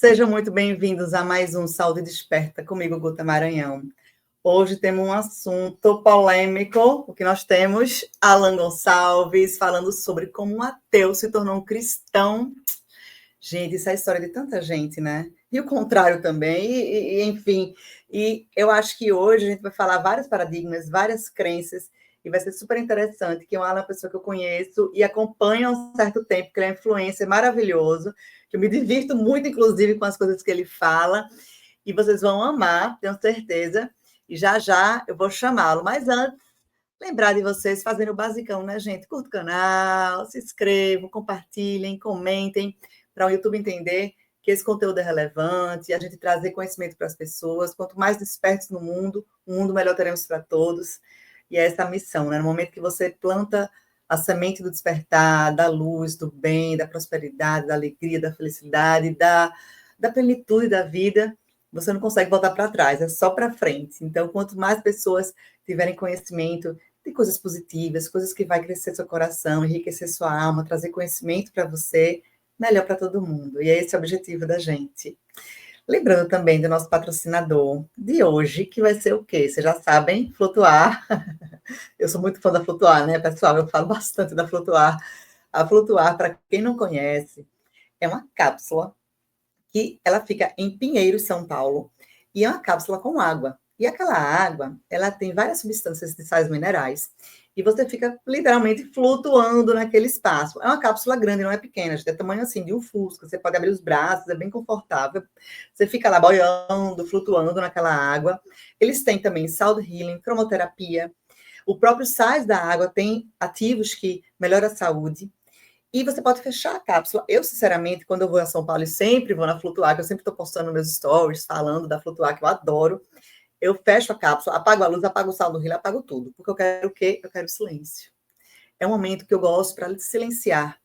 Sejam muito bem-vindos a mais um Saúde Desperta, comigo, Guta Maranhão. Hoje temos um assunto polêmico, o que nós temos Alan Gonçalves falando sobre como um ateu se tornou um cristão. Gente, isso é a história de tanta gente, né? E o contrário também, enfim. E eu acho que hoje a gente vai falar vários paradigmas, várias crenças, e vai ser super interessante, que o Alan é uma pessoa que eu conheço e acompanho há um certo tempo, que ele é um influencer maravilhoso, que eu me divirto muito, inclusive, com as coisas que ele fala, e vocês vão amar, tenho certeza, e já já eu vou chamá-lo. Mas antes, lembrar de vocês fazerem o basicão, né, gente? Curta o canal, se inscrevam, compartilhem, comentem, para o YouTube entender que esse conteúdo é relevante, e a gente trazer conhecimento para as pessoas. Quanto mais despertos no mundo, um mundo melhor teremos para todos. E é essa a missão, né? No momento que você planta a semente do despertar, da luz, do bem, da prosperidade, da alegria, da felicidade, da plenitude da vida, você não consegue voltar para trás, é só para frente. Então, quanto mais pessoas tiverem conhecimento de coisas positivas, coisas que vai crescer seu coração, enriquecer sua alma, trazer conhecimento para você, melhor para todo mundo. E é esse o objetivo da gente. Lembrando também do nosso patrocinador de hoje, que vai ser o quê? Vocês já sabem, Flutuar. Eu sou muito fã da Flutuar, né, pessoal? Eu falo bastante da Flutuar. A Flutuar, para quem não conhece, é uma cápsula que ela fica em Pinheiros, São Paulo, e é uma cápsula com água. E aquela água, ela tem várias substâncias de sais minerais, e você fica literalmente flutuando naquele espaço. É uma cápsula grande, não é pequena, é tamanho assim de um fusca, você pode abrir os braços, é bem confortável. Você fica lá boiando, flutuando naquela água. Eles têm também sound healing, cromoterapia. O próprio sais da água tem ativos que melhoram a saúde. E você pode fechar a cápsula. Eu, sinceramente, quando eu vou a São Paulo e sempre vou na Flutuar, que eu sempre estou postando meus stories falando da Flutuar, que eu adoro, eu fecho a cápsula, apago a luz, apago o sal do rio, apago tudo. Porque eu quero o quê? Eu quero silêncio. É um momento que eu gosto para silenciar.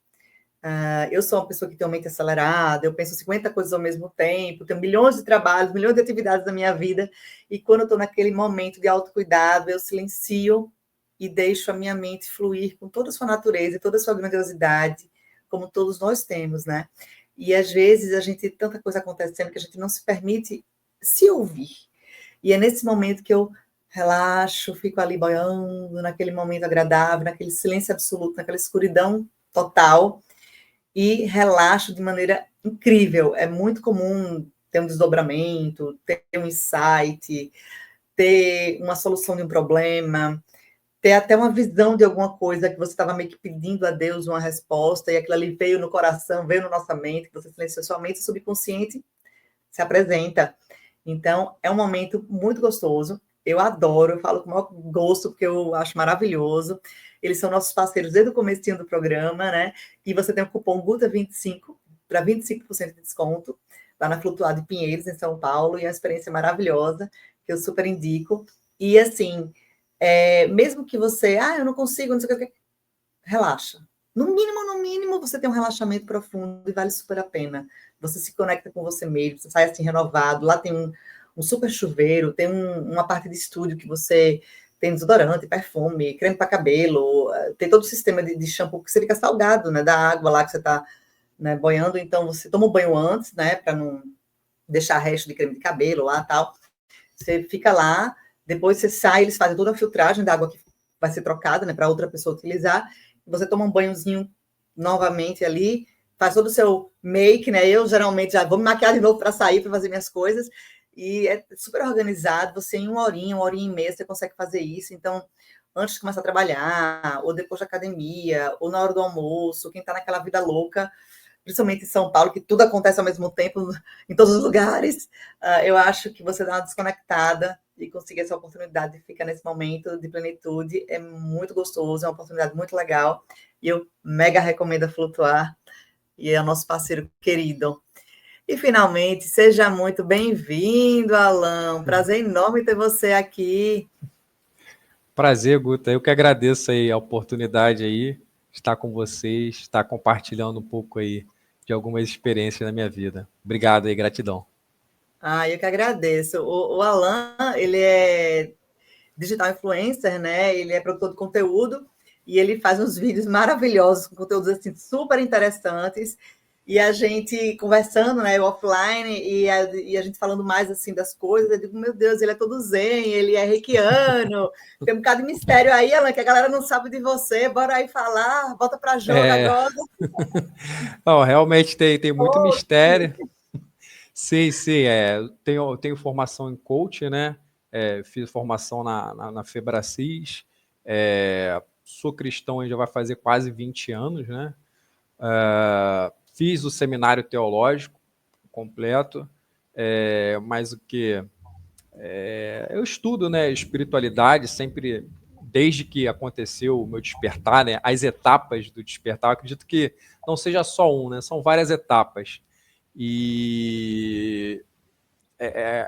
Eu sou uma pessoa que tem uma mente acelerada, eu penso 50 coisas ao mesmo tempo, tenho milhões de trabalhos, milhões de atividades na minha vida, e quando eu estou naquele momento de autocuidado, eu silencio e deixo a minha mente fluir com toda a sua natureza e toda a sua grandiosidade, como todos nós temos, né? E às vezes a gente tem tanta coisa acontecendo que a gente não se permite se ouvir. E é nesse momento que eu relaxo, fico ali boiando, naquele momento agradável, naquele silêncio absoluto, naquela escuridão total, e relaxo de maneira incrível. É muito comum ter um desdobramento, ter um insight, ter uma solução de um problema, ter até uma visão de alguma coisa que você estava meio que pedindo a Deus uma resposta, e aquilo ali veio no coração, veio na nossa mente, que você silenciou sua mente, subconsciente se apresenta. Então, é um momento muito gostoso. Eu adoro, eu falo com o maior gosto, porque eu acho maravilhoso. Eles são nossos parceiros desde o comecinho do programa, né? E você tem o cupom GUTA25 para 25% de desconto lá na Flutuar de Pinheiros, em São Paulo, e é uma experiência maravilhosa, que eu super indico. E assim, mesmo que você, eu não consigo, não sei o que, relaxa. No mínimo, você tem um relaxamento profundo e vale super a pena. Você se conecta com você mesmo, você sai assim renovado. Lá tem um super chuveiro, tem uma parte de estúdio que você tem desodorante, perfume, creme para cabelo, tem todo o sistema de shampoo que você fica salgado, né, da água lá que você está, né, boiando. Então, você toma um banho antes, né, para não deixar resto de creme de cabelo lá e tal. Você fica lá, depois você sai, eles fazem toda a filtragem da água que vai ser trocada, né, para outra pessoa utilizar. Você toma um banhozinho novamente ali, faz todo o seu make, né? Eu geralmente já vou me maquiar de novo para sair, para fazer minhas coisas, e é super organizado. Você em uma horinha e meia, você consegue fazer isso. Então, antes de começar a trabalhar, ou depois da academia, ou na hora do almoço, quem está naquela vida louca, principalmente em São Paulo, que tudo acontece ao mesmo tempo, em todos os lugares, eu acho que você dá uma desconectada e conseguir essa oportunidade de ficar nesse momento de plenitude é muito gostoso, é uma oportunidade muito legal, e eu mega recomendo a Flutuar, e é o nosso parceiro querido. E, finalmente, seja muito bem-vindo, Alan. Prazer enorme ter você aqui. Prazer, Guta. Eu que agradeço aí a oportunidade aí, estar com vocês, estar compartilhando um pouco aí de algumas experiências na minha vida. Obrigado aí, gratidão. Eu que agradeço. O Alan, ele é digital influencer, né? Ele é produtor de conteúdo e ele faz uns vídeos maravilhosos, com conteúdos assim super interessantes. E a gente conversando, né, offline, e a gente falando mais assim das coisas, eu digo, meu Deus, ele é todo zen, ele é reikiano, tem um bocado de mistério aí, Alan, que a galera não sabe de você, bora aí falar, bota para jogo É, agora. não, realmente tem muito mistério. Sim, sim, tenho formação em coach, né? Fiz formação na Febracis, sou cristão e já vai fazer quase 20 anos, né? Fiz o seminário teológico completo, mas o que eu estudo, né, espiritualidade sempre desde que aconteceu o meu despertar, né, as etapas do despertar. Eu acredito que não seja só um, né, são várias etapas. E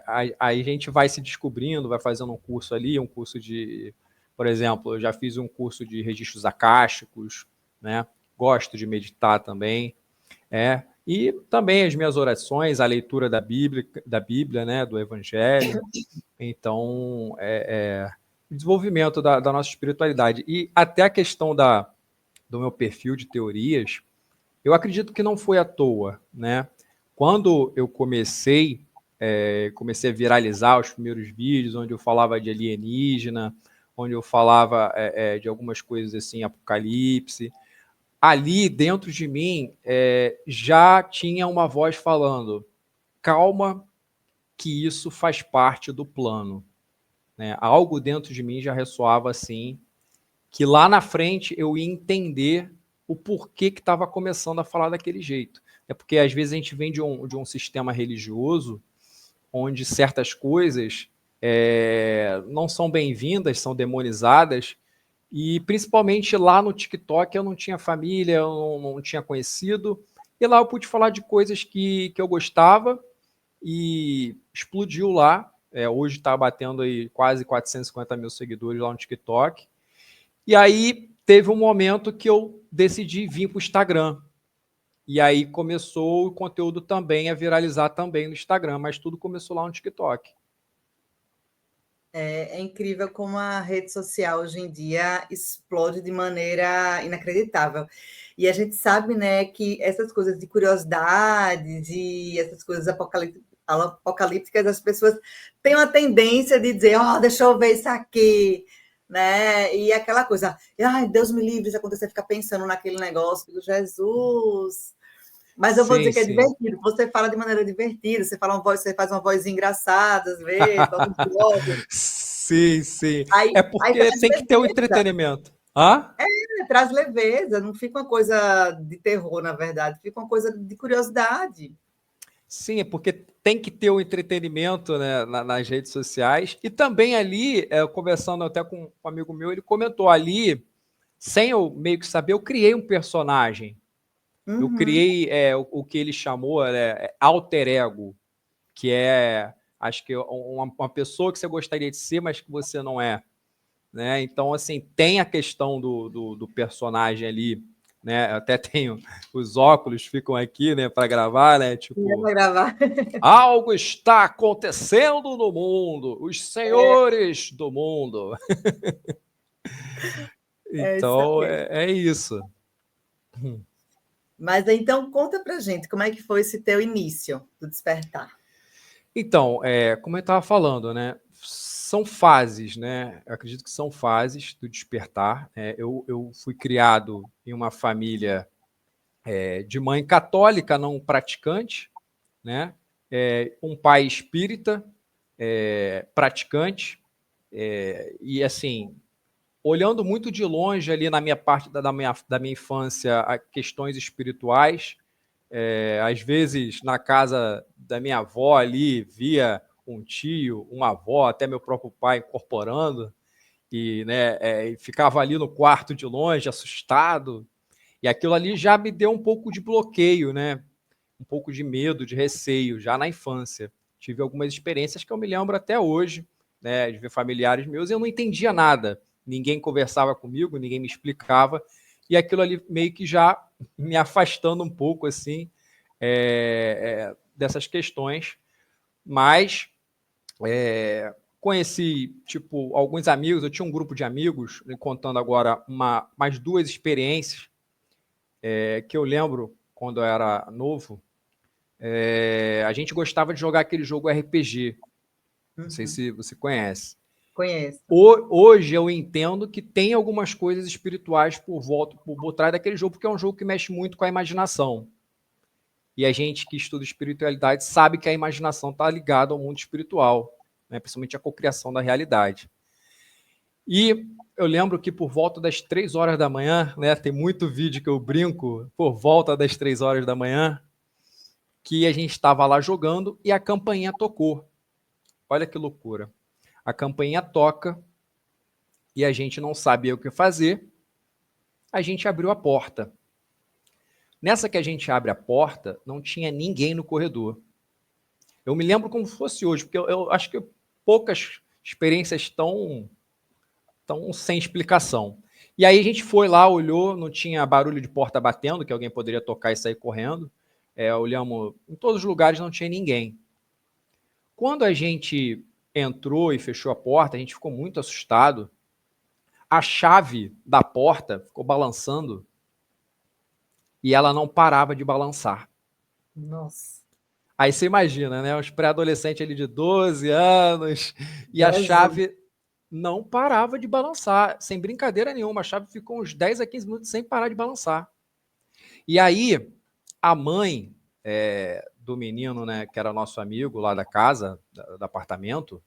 aí a gente vai se descobrindo, vai fazendo um curso ali, um curso de, por exemplo, eu já fiz um curso de registros acásticos, né? Gosto de meditar também, e também as minhas orações, a leitura da Bíblia, né? Do Evangelho. Então, o desenvolvimento da nossa espiritualidade e até a questão do meu perfil de teorias, eu acredito que não foi à toa, né? Quando eu comecei a viralizar os primeiros vídeos, onde eu falava de alienígena, onde eu falava de algumas coisas assim, apocalipse, ali dentro de mim já tinha uma voz falando: calma, que isso faz parte do plano. Né? Algo dentro de mim já ressoava assim, que lá na frente eu ia entender o porquê que estava começando a falar daquele jeito. É porque às vezes a gente vem de um sistema religioso onde certas coisas não são bem-vindas, são demonizadas, e principalmente lá no TikTok eu não tinha família, eu não tinha conhecido, e lá eu pude falar de coisas que eu gostava e explodiu lá. Hoje está batendo aí quase 450 mil seguidores lá no TikTok. E aí teve um momento que eu decidi vir para o Instagram. E aí começou o conteúdo também a viralizar também no Instagram, mas tudo começou lá no TikTok. É incrível como a rede social hoje em dia explode de maneira inacreditável. E a gente sabe, né, que essas coisas de curiosidades e essas coisas apocalípticas, as pessoas têm uma tendência de dizer, ó, deixa eu ver isso aqui, né? E aquela coisa, ai, Deus me livre se acontecer, ficar pensando naquele negócio, digo, Jesus. Mas eu vou dizer Sim, que é sim. divertido. Você fala de maneira divertida, você faz uma voz engraçada às vezes, bota um blog. Sim, sim. Aí, É aí porque traz tem que ter o leveza, entretenimento. Hã? traz leveza, não fica uma coisa de terror, na verdade, fica uma coisa de curiosidade. Sim, é porque tem que ter o entretenimento, né, nas redes sociais. E também ali, conversando até com um amigo meu, ele comentou ali, sem eu meio que saber, eu criei um personagem. Eu Uhum. criei o que ele chamou alter ego, que acho que uma pessoa que você gostaria de ser, mas que você não é. Né? Então, assim, tem a questão do personagem ali, né? Eu até tenho os óculos, ficam aqui, né, para gravar, né? Tipo, Para gravar. algo está acontecendo no mundo, os senhores do mundo. É isso Então, aí. é isso. Mas então conta pra gente como é que foi esse teu início do despertar. Então, como eu estava falando, né? São fases, né? Eu acredito que são fases do despertar. Eu fui criado em uma família de mãe católica, não praticante, né? Um pai espírita, praticante, e assim, olhando muito de longe ali na minha parte da minha infância, a questões espirituais, às vezes na casa da minha avó ali, via um tio, uma avó, até meu próprio pai incorporando, e, né, e ficava ali no quarto de longe, assustado, e aquilo ali já me deu um pouco de bloqueio, né? Um pouco de medo, de receio, já na infância. Tive algumas experiências que eu me lembro até hoje, né, de ver familiares meus, e eu não entendia nada. Ninguém conversava comigo, ninguém me explicava, e aquilo ali meio que já me afastando um pouco, assim, dessas questões. Mas conheci, tipo, alguns amigos, eu tinha um grupo de amigos, contando agora mais duas experiências que eu lembro quando eu era novo, a gente gostava de jogar aquele jogo RPG. Não sei se você conhece. Conheço. Hoje eu entendo que tem algumas coisas espirituais por trás daquele jogo, porque é um jogo que mexe muito com a imaginação. E a gente que estuda espiritualidade sabe que a imaginação está ligada ao mundo espiritual, né? Principalmente a cocriação da realidade. E eu lembro que por volta das 3 horas da manhã, né, tem muito vídeo que eu brinco, por volta das 3 horas da manhã, que a gente estava lá jogando e a campainha tocou. Olha que loucura. A campainha toca e a gente não sabia o que fazer. A gente abriu a porta. Nessa que a gente abre a porta, não tinha ninguém no corredor. Eu me lembro como fosse hoje, porque eu acho que poucas experiências tão sem explicação. E aí a gente foi lá, olhou, não tinha barulho de porta batendo, que alguém poderia tocar e sair correndo. Olhamos, em todos os lugares não tinha ninguém. Quando a gente entrou e fechou a porta, a gente ficou muito assustado. A chave da porta ficou balançando e ela não parava de balançar. Nossa. Aí você imagina, né? Uns pré-adolescentes ali de 12 anos e a Jesus. chave não parava de balançar, sem brincadeira nenhuma. A chave ficou uns 10 a 15 minutos sem parar de balançar. E aí, a mãe do menino, né, que era nosso amigo lá da casa, do apartamento,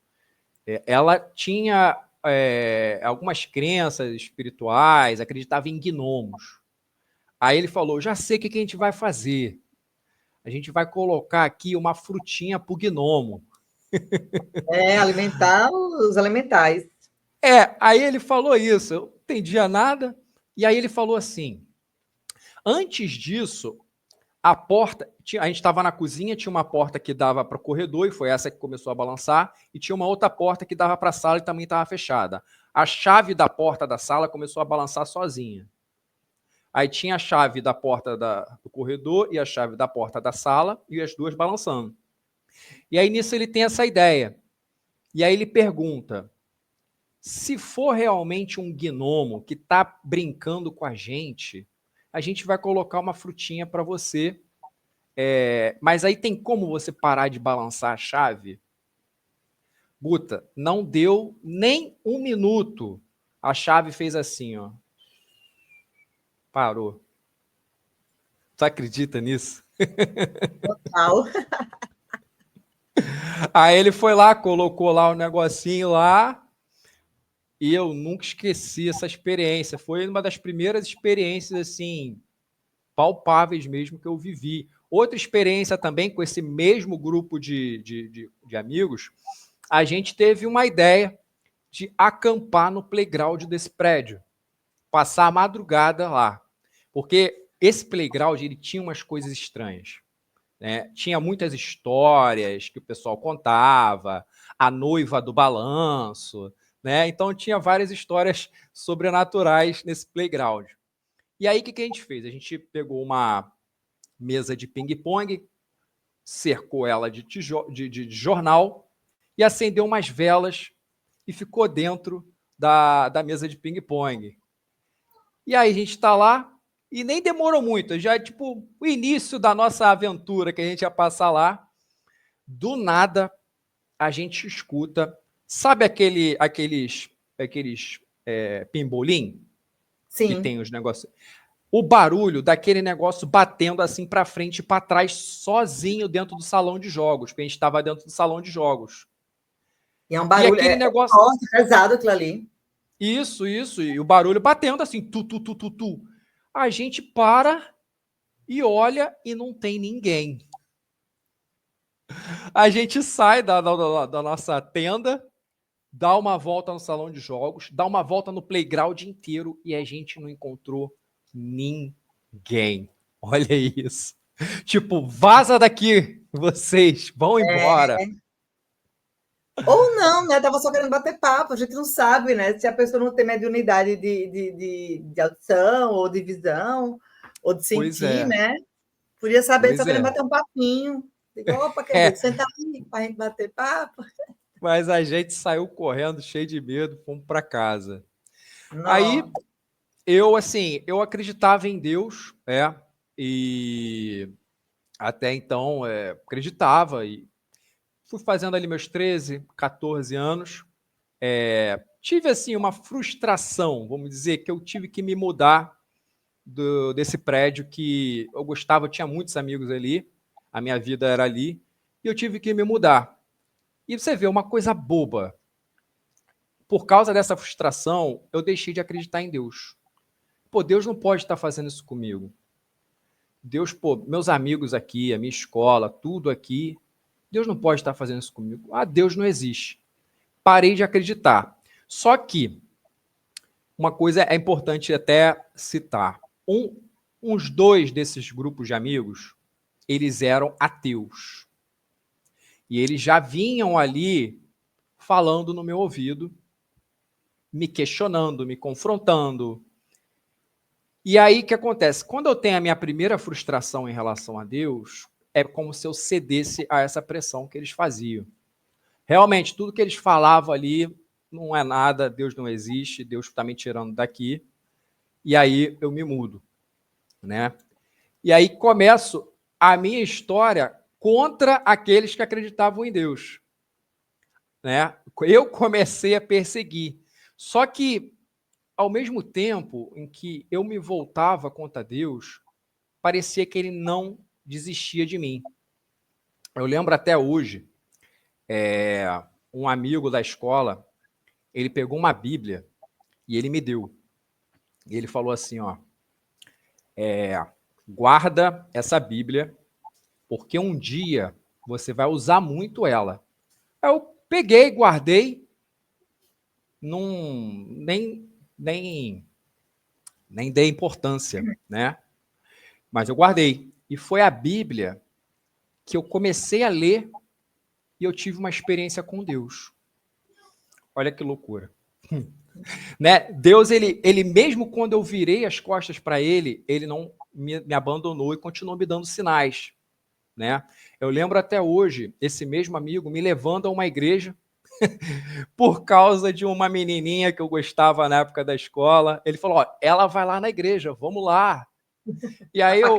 ela tinha algumas crenças espirituais, acreditava em gnomos. Aí ele falou, já sei o que a gente vai fazer. A gente vai colocar aqui uma frutinha pro gnomo. Alimentar os elementais. Aí ele falou isso, eu não entendia nada. E aí ele falou assim, antes disso, a porta, a gente estava na cozinha, tinha uma porta que dava para o corredor, e foi essa que começou a balançar, e tinha uma outra porta que dava para a sala e também estava fechada. A chave da porta da sala começou a balançar sozinha. Aí tinha a chave da porta do corredor e a chave da porta da sala, e as duas balançando. E aí nisso ele tem essa ideia. E aí ele pergunta, se for realmente um gnomo que está brincando com a gente vai colocar uma frutinha para você. Mas aí tem como você parar de balançar a chave? Guta, não deu nem 1 minuto. A chave fez assim, ó. Parou. Tu acredita nisso? Total. Aí ele foi lá, colocou lá o negocinho lá, e eu nunca esqueci essa experiência. Foi uma das primeiras experiências, assim, palpáveis mesmo que eu vivi. Outra experiência também com esse mesmo grupo de amigos, a gente teve uma ideia de acampar no playground desse prédio, passar a madrugada lá, porque esse playground ele tinha umas coisas estranhas, né? Tinha muitas histórias que o pessoal contava, a noiva do balanço, né? Então tinha várias histórias sobrenaturais nesse playground. E aí o que a gente fez? A gente pegou uma mesa de ping-pong, cercou ela de jornal e acendeu umas velas e ficou dentro da mesa de ping-pong. E aí a gente está lá e nem demorou muito, já é tipo o início da nossa aventura que a gente ia passar lá. Do nada, a gente escuta, sabe aqueles pimbolim que Sim. tem os negócios? O barulho daquele negócio batendo assim para frente e para trás, sozinho dentro do salão de jogos, porque a gente estava dentro do salão de jogos. E é um E barulho, aquele negócio. forte, pesado aquilo ali. Isso. E o barulho batendo assim, tu. A gente para e olha e não tem ninguém. A gente sai da nossa tenda, dá uma volta no salão de jogos, dá uma volta no playground inteiro e a gente não encontrou ninguém. Olha isso. Tipo, vaza daqui, vocês, vão embora. Ou não, né? Tava só querendo bater papo, a gente não sabe, né? Se a pessoa não tem mediunidade de audição, ou de visão, ou de Pois sentir, é, né? Podia saber, só pois querendo é. bater um papinho. Digo, opa, querido, É, senta aí para a gente bater papo. mas a gente saiu correndo, cheio de medo, fomos para casa. Aí Não. eu, assim, eu acreditava em Deus, e até então acreditava, e fui fazendo ali meus 13, 14 anos. Tive assim uma frustração, vamos dizer, que eu tive que me mudar desse prédio que eu gostava, eu tinha muitos amigos ali, a minha vida era ali, e eu tive que me mudar. E você vê, uma coisa boba. Por causa dessa frustração, eu deixei de acreditar em Deus. Pô, Deus não pode estar fazendo isso comigo. Deus, pô, meus amigos aqui, a minha escola, tudo aqui, Deus não pode estar fazendo isso comigo. Ah, Deus não existe. Parei de acreditar. Só que uma coisa é importante até citar. Uns 2 desses grupos de amigos, eles eram ateus. E eles já vinham ali falando no meu ouvido, me questionando, me confrontando. E aí o que acontece? Quando eu tenho a minha primeira frustração em relação a Deus, é como se eu cedesse a essa pressão que eles faziam. Realmente, tudo que eles falavam ali não é nada, Deus não existe, Deus está me tirando daqui. E aí eu me mudo, né? E aí começo a minha história contra aqueles que acreditavam em Deus, né? Eu comecei a perseguir. Só que, ao mesmo tempo em que eu me voltava contra Deus, parecia que ele não desistia de mim. Eu lembro até hoje, um amigo da escola, ele pegou uma Bíblia e ele me deu. E ele falou assim, ó, guarda essa Bíblia, porque um dia você vai usar muito ela. Eu peguei, guardei, nem dei importância, né? Mas eu guardei. E foi a Bíblia que eu comecei a ler e eu tive uma experiência com Deus. Olha que loucura. Né? Deus, ele mesmo quando eu virei as costas para ele não me abandonou e continuou me dando sinais. Né? Eu lembro até hoje, esse mesmo amigo me levando a uma igreja por causa de uma menininha que eu gostava na época da escola. Ele falou, ó, ela vai lá na igreja, vamos lá. E aí eu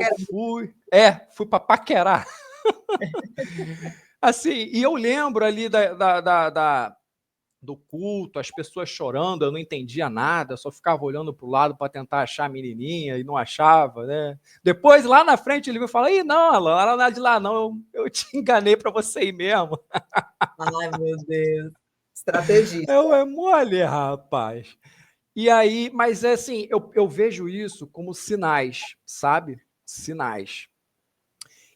fui para paquerar. Assim, e eu lembro ali do culto, as pessoas chorando, eu não entendia nada, só ficava olhando para o lado para tentar achar a menininha e não achava, né? Depois, lá na frente, ele me fala, ih, não, Alan, ela não é de lá, não, eu te enganei para você ir mesmo. Ai, meu Deus. Estrategista. É mole, rapaz. E aí, mas é assim, eu vejo isso como sinais, sabe? Sinais.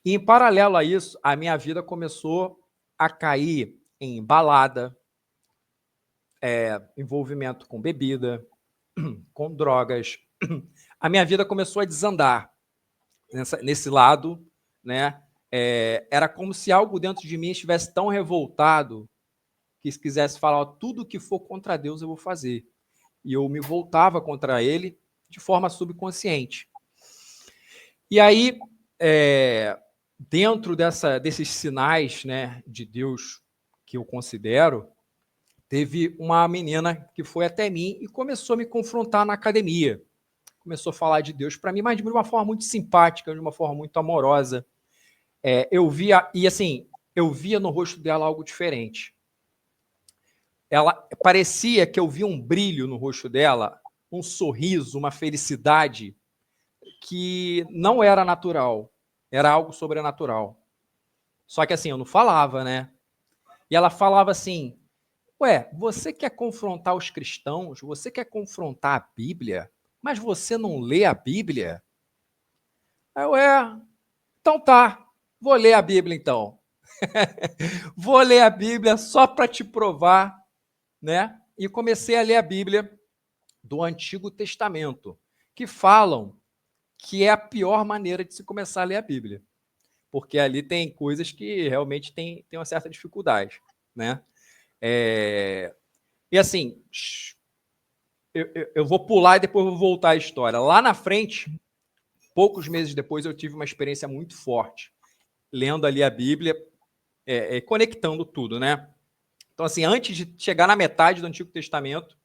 E em paralelo a isso, a minha vida começou a cair em balada, envolvimento com bebida, com drogas. A minha vida começou a desandar nesse lado, né? Era como se algo dentro de mim estivesse tão revoltado que se quisesse falar, ó, tudo que for contra Deus eu vou fazer. E eu me voltava contra ele de forma subconsciente. E aí, dentro desses sinais, né, de Deus que eu considero, teve uma menina que foi até mim e começou a me confrontar na academia. Começou a falar de Deus para mim, mas de uma forma muito simpática, de uma forma muito amorosa. Eu via, e assim, eu via no rosto dela algo diferente. Ela parecia que eu via um brilho no rosto dela, um sorriso, uma felicidade que não era natural, era algo sobrenatural. Só que assim, eu não falava, né? E ela falava assim, ué, você quer confrontar os cristãos? Você quer confrontar a Bíblia? Mas você não lê a Bíblia? Aí eu, então tá, vou ler a Bíblia então. Vou ler a Bíblia só para te provar, né? E comecei a ler a Bíblia do Antigo Testamento, que falam que é a pior maneira de se começar a ler a Bíblia, porque ali tem coisas que realmente tem uma certa dificuldade, né? E assim, eu vou pular e depois vou voltar à história. Lá na frente, poucos meses depois, eu tive uma experiência muito forte, lendo ali a Bíblia, conectando tudo, né? Então, assim, antes de chegar na metade do Antigo Testamento,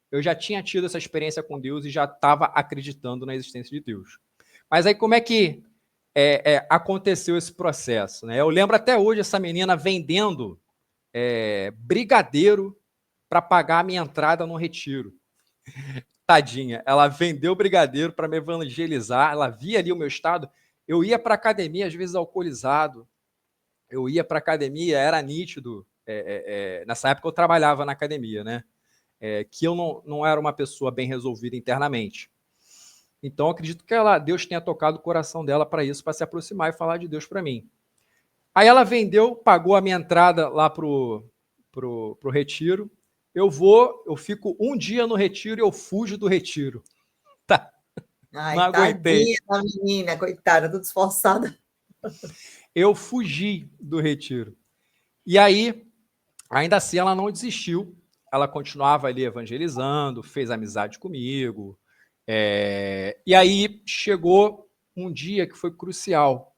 eu já tinha tido essa experiência com Deus e já estava acreditando na existência de Deus. Mas aí como é que aconteceu esse processo, né? Eu lembro até hoje essa menina vendendo brigadeiro para pagar a minha entrada no retiro. Tadinha, ela vendeu brigadeiro para me evangelizar, ela via ali o meu estado. Eu ia para academia, às vezes alcoolizado, eu ia para academia, era nítido. Nessa época eu trabalhava na academia, né? Que eu não era uma pessoa bem resolvida internamente. Então, eu acredito que Deus tenha tocado o coração dela para isso, para se aproximar e falar de Deus para mim. Aí ela vendeu, pagou a minha entrada lá pro retiro. Eu fico um dia no retiro e eu fujo do retiro. Tá. Ai, Não aguentei. tadinha da menina, coitada, toda esforçada. Eu fugi do retiro. E aí, ainda assim, ela não desistiu. Ela continuava ali evangelizando, fez amizade comigo. E aí chegou um dia que foi crucial,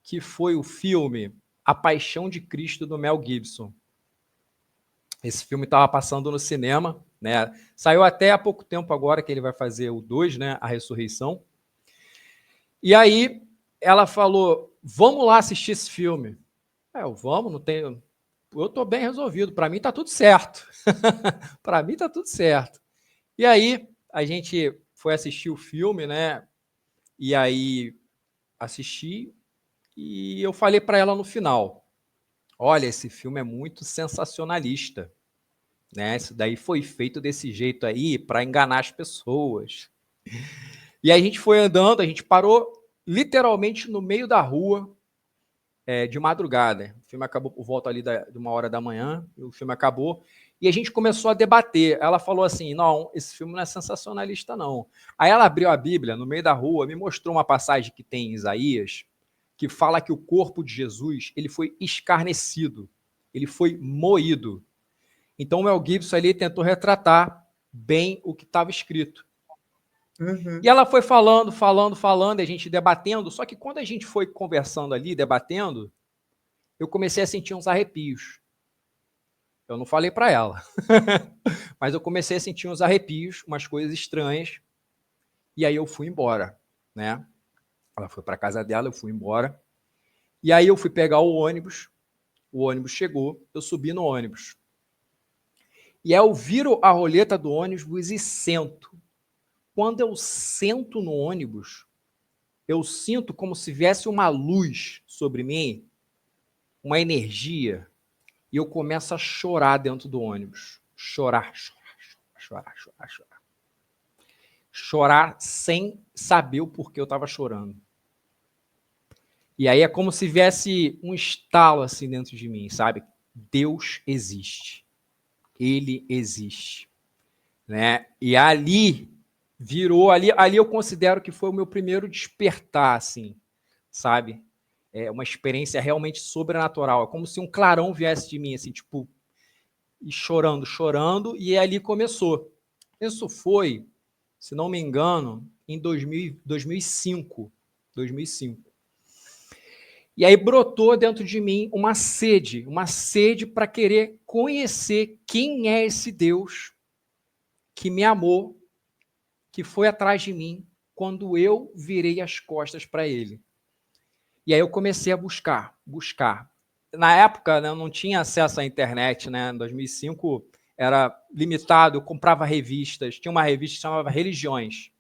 que foi o filme A Paixão de Cristo, do Mel Gibson. Esse filme estava passando no cinema, né? Saiu até há pouco tempo agora, que ele vai fazer o 2, né? A Ressurreição. E aí ela falou, vamos lá assistir esse filme. Vamos, não tenho... Eu estou bem resolvido, para mim está tudo certo. Para mim está tudo certo. E aí a gente foi assistir o filme, né? E aí assisti e eu falei para ela no final, olha, esse filme é muito sensacionalista, né? Isso daí foi feito desse jeito aí para enganar as pessoas. E aí a gente foi andando, a gente parou literalmente no meio da rua, de madrugada. O filme acabou por volta ali de 1h da manhã, o filme acabou, e a gente começou a debater. Ela falou assim, não, esse filme não é sensacionalista, não. Aí ela abriu a Bíblia no meio da rua, me mostrou uma passagem que tem em Isaías, que fala que o corpo de Jesus ele foi escarnecido, ele foi moído. Então o Mel Gibson ali tentou retratar bem o que estava escrito. Uhum. E ela foi falando, a gente debatendo, só que quando a gente foi conversando ali, debatendo, eu comecei a sentir uns arrepios. Eu não falei para ela, mas eu comecei a sentir uns arrepios, umas coisas estranhas, e aí eu fui embora, né? Ela foi para casa dela, eu fui embora, e aí eu fui pegar o ônibus chegou, eu subi no ônibus. E aí eu viro a roleta do ônibus e sento. Quando eu sento no ônibus, eu sinto como se viesse uma luz sobre mim, uma energia, e eu começo a chorar dentro do ônibus. Chorar. Chorar sem saber o porquê eu estava chorando. E aí é como se viesse um estalo assim dentro de mim, sabe? Deus existe. Ele existe. Né? E ali virou, ali eu considero que foi o meu primeiro despertar, assim, sabe? Uma experiência realmente sobrenatural. É como se um clarão viesse de mim, assim, tipo, e chorando, e ali começou. Isso foi, se não me engano, em 2005. E aí brotou dentro de mim uma sede para querer conhecer quem é esse Deus que me amou, que foi atrás de mim quando eu virei as costas para ele. E aí eu comecei a buscar. Na época, né, eu não tinha acesso à internet, né? Em 2005 era limitado, eu comprava revistas, tinha uma revista que chamava Religiões.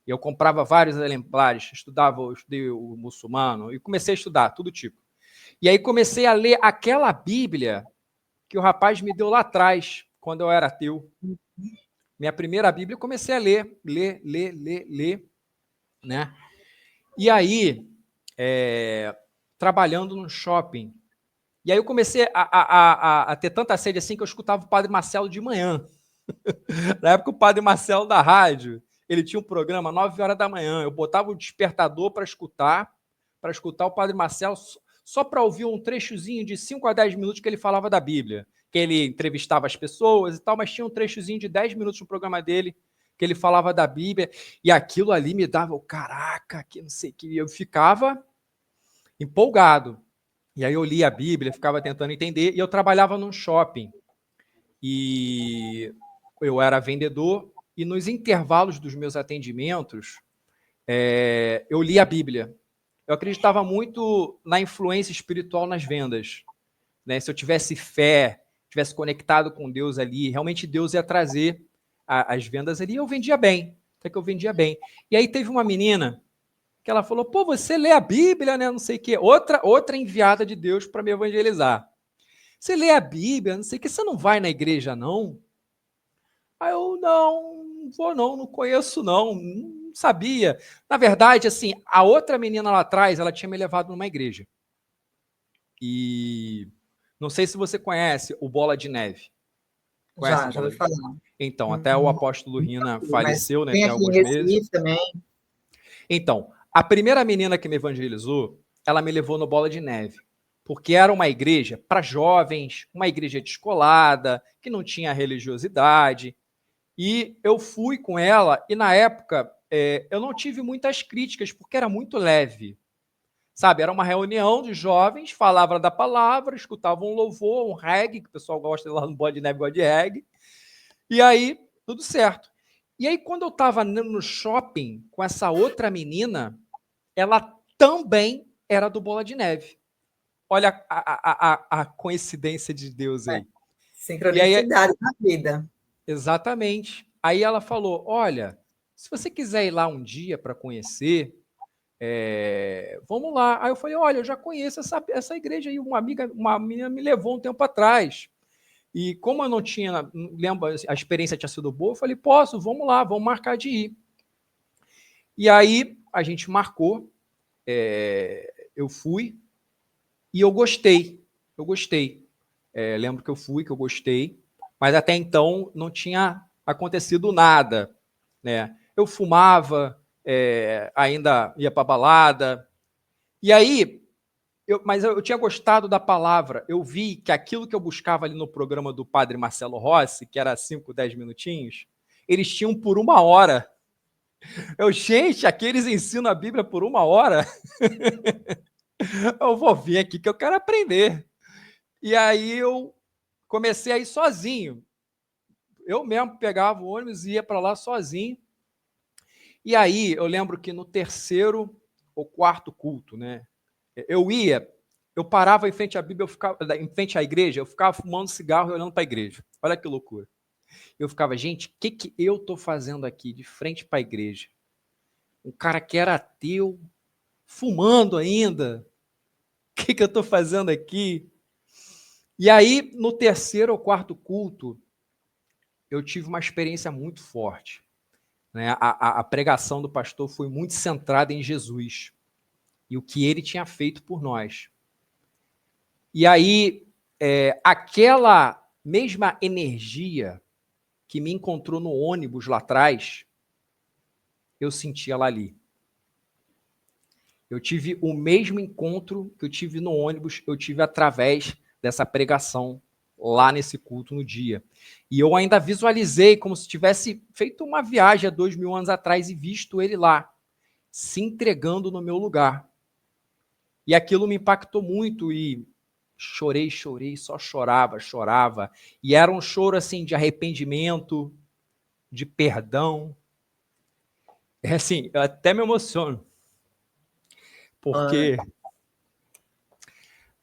E eu comprava vários exemplares, estudei o muçulmano e comecei a estudar, todo tipo. E aí comecei a ler aquela Bíblia que o rapaz me deu lá atrás, quando eu era ateu. Minha primeira Bíblia, eu comecei a ler, né? E aí, trabalhando no shopping. E aí eu comecei a ter tanta sede assim que eu escutava o Padre Marcelo de manhã. Na época, o Padre Marcelo da rádio, ele tinha um programa 9h da manhã. Eu botava o despertador para escutar o Padre Marcelo, só para ouvir um trechozinho de 5 a 10 minutos que ele falava da Bíblia. Que ele entrevistava as pessoas e tal, mas tinha um trechozinho de 10 minutos no programa dele, que ele falava da Bíblia, e aquilo ali me dava, caraca, que não sei o que, eu ficava empolgado. E aí eu lia a Bíblia, ficava tentando entender, e eu trabalhava num shopping. E eu era vendedor, e nos intervalos dos meus atendimentos, eu li a Bíblia. Eu acreditava muito na influência espiritual nas vendas. Né? Se eu tivesse fé, tivesse conectado com Deus ali, realmente Deus ia trazer as vendas ali, eu vendia bem. Até que eu vendia bem. E aí teve uma menina que ela falou, pô, você lê a Bíblia, né? Não sei o quê. Outra enviada de Deus para me evangelizar. Você lê a Bíblia, não sei o quê, você não vai na igreja, não? Aí eu, não vou não conheço não sabia. Na verdade, assim, a outra menina lá atrás, ela tinha me levado numa igreja. E não sei se você conhece o Bola de Neve. Conhece o Já Bola ouvi de Neve? falar. Então, até o apóstolo Rina Mas faleceu, né, tem tem aqui em alguns meses. Recife também. Então, a primeira menina que me evangelizou, ela me levou no Bola de Neve, porque era uma igreja para jovens, uma igreja descolada, que não tinha religiosidade. E eu fui com ela, e na época eu não tive muitas críticas, porque era muito leve. Sabe, era uma reunião de jovens, falava da palavra, escutavam um louvor, um reggae, que o pessoal gosta lá no Bola de Neve, gosta de reggae. E aí, tudo certo. E aí, quando eu estava no shopping com essa outra menina, ela também era do Bola de Neve. Olha a coincidência de Deus É, aí. E aí, sincronicidade na vida. exatamente. Aí ela falou: olha, se você quiser ir lá um dia para conhecer, vamos lá. Aí eu falei: olha, eu já conheço essa igreja aí. Uma menina me levou um tempo atrás. E como eu não tinha, lembro, a experiência tinha sido boa, eu falei: posso, vamos lá, vamos marcar de ir. E aí a gente marcou, eu fui e eu gostei. Eu gostei. Lembro que eu fui, que eu gostei, mas até então não tinha acontecido nada. Né? Eu fumava, ainda ia para balada. E aí, mas eu tinha gostado da palavra. Eu vi que aquilo que eu buscava ali no programa do padre Marcelo Rossi, que era 5, 10 minutinhos, eles tinham por 1 hora. Gente, aqui eles ensinam a Bíblia por 1 hora. Eu vou vir aqui que eu quero aprender. E aí eu comecei a ir sozinho. Eu mesmo pegava o ônibus e ia para lá sozinho. E aí eu lembro que no terceiro ou quarto culto, né? Eu parava em frente à Bíblia, em frente à igreja, eu ficava fumando cigarro e olhando para a igreja. Olha que loucura. Eu ficava, gente, o que eu estou fazendo aqui de frente para a igreja? Um cara que era ateu, fumando ainda. O que eu estou fazendo aqui? E aí, no terceiro ou quarto culto, eu tive uma experiência muito forte. Né? A pregação do pastor foi muito centrada em Jesus e o que ele tinha feito por nós. E aí, aquela mesma energia que me encontrou no ônibus lá atrás, eu senti ela ali. Eu tive o mesmo encontro que eu tive no ônibus, eu tive através dessa pregação lá nesse culto no dia. E eu ainda visualizei como se tivesse feito uma viagem há 2000 anos atrás e visto ele lá, se entregando no meu lugar. E aquilo me impactou muito e chorei, só chorava. E era um choro assim de arrependimento, de perdão. Assim, eu até me emociono. Porque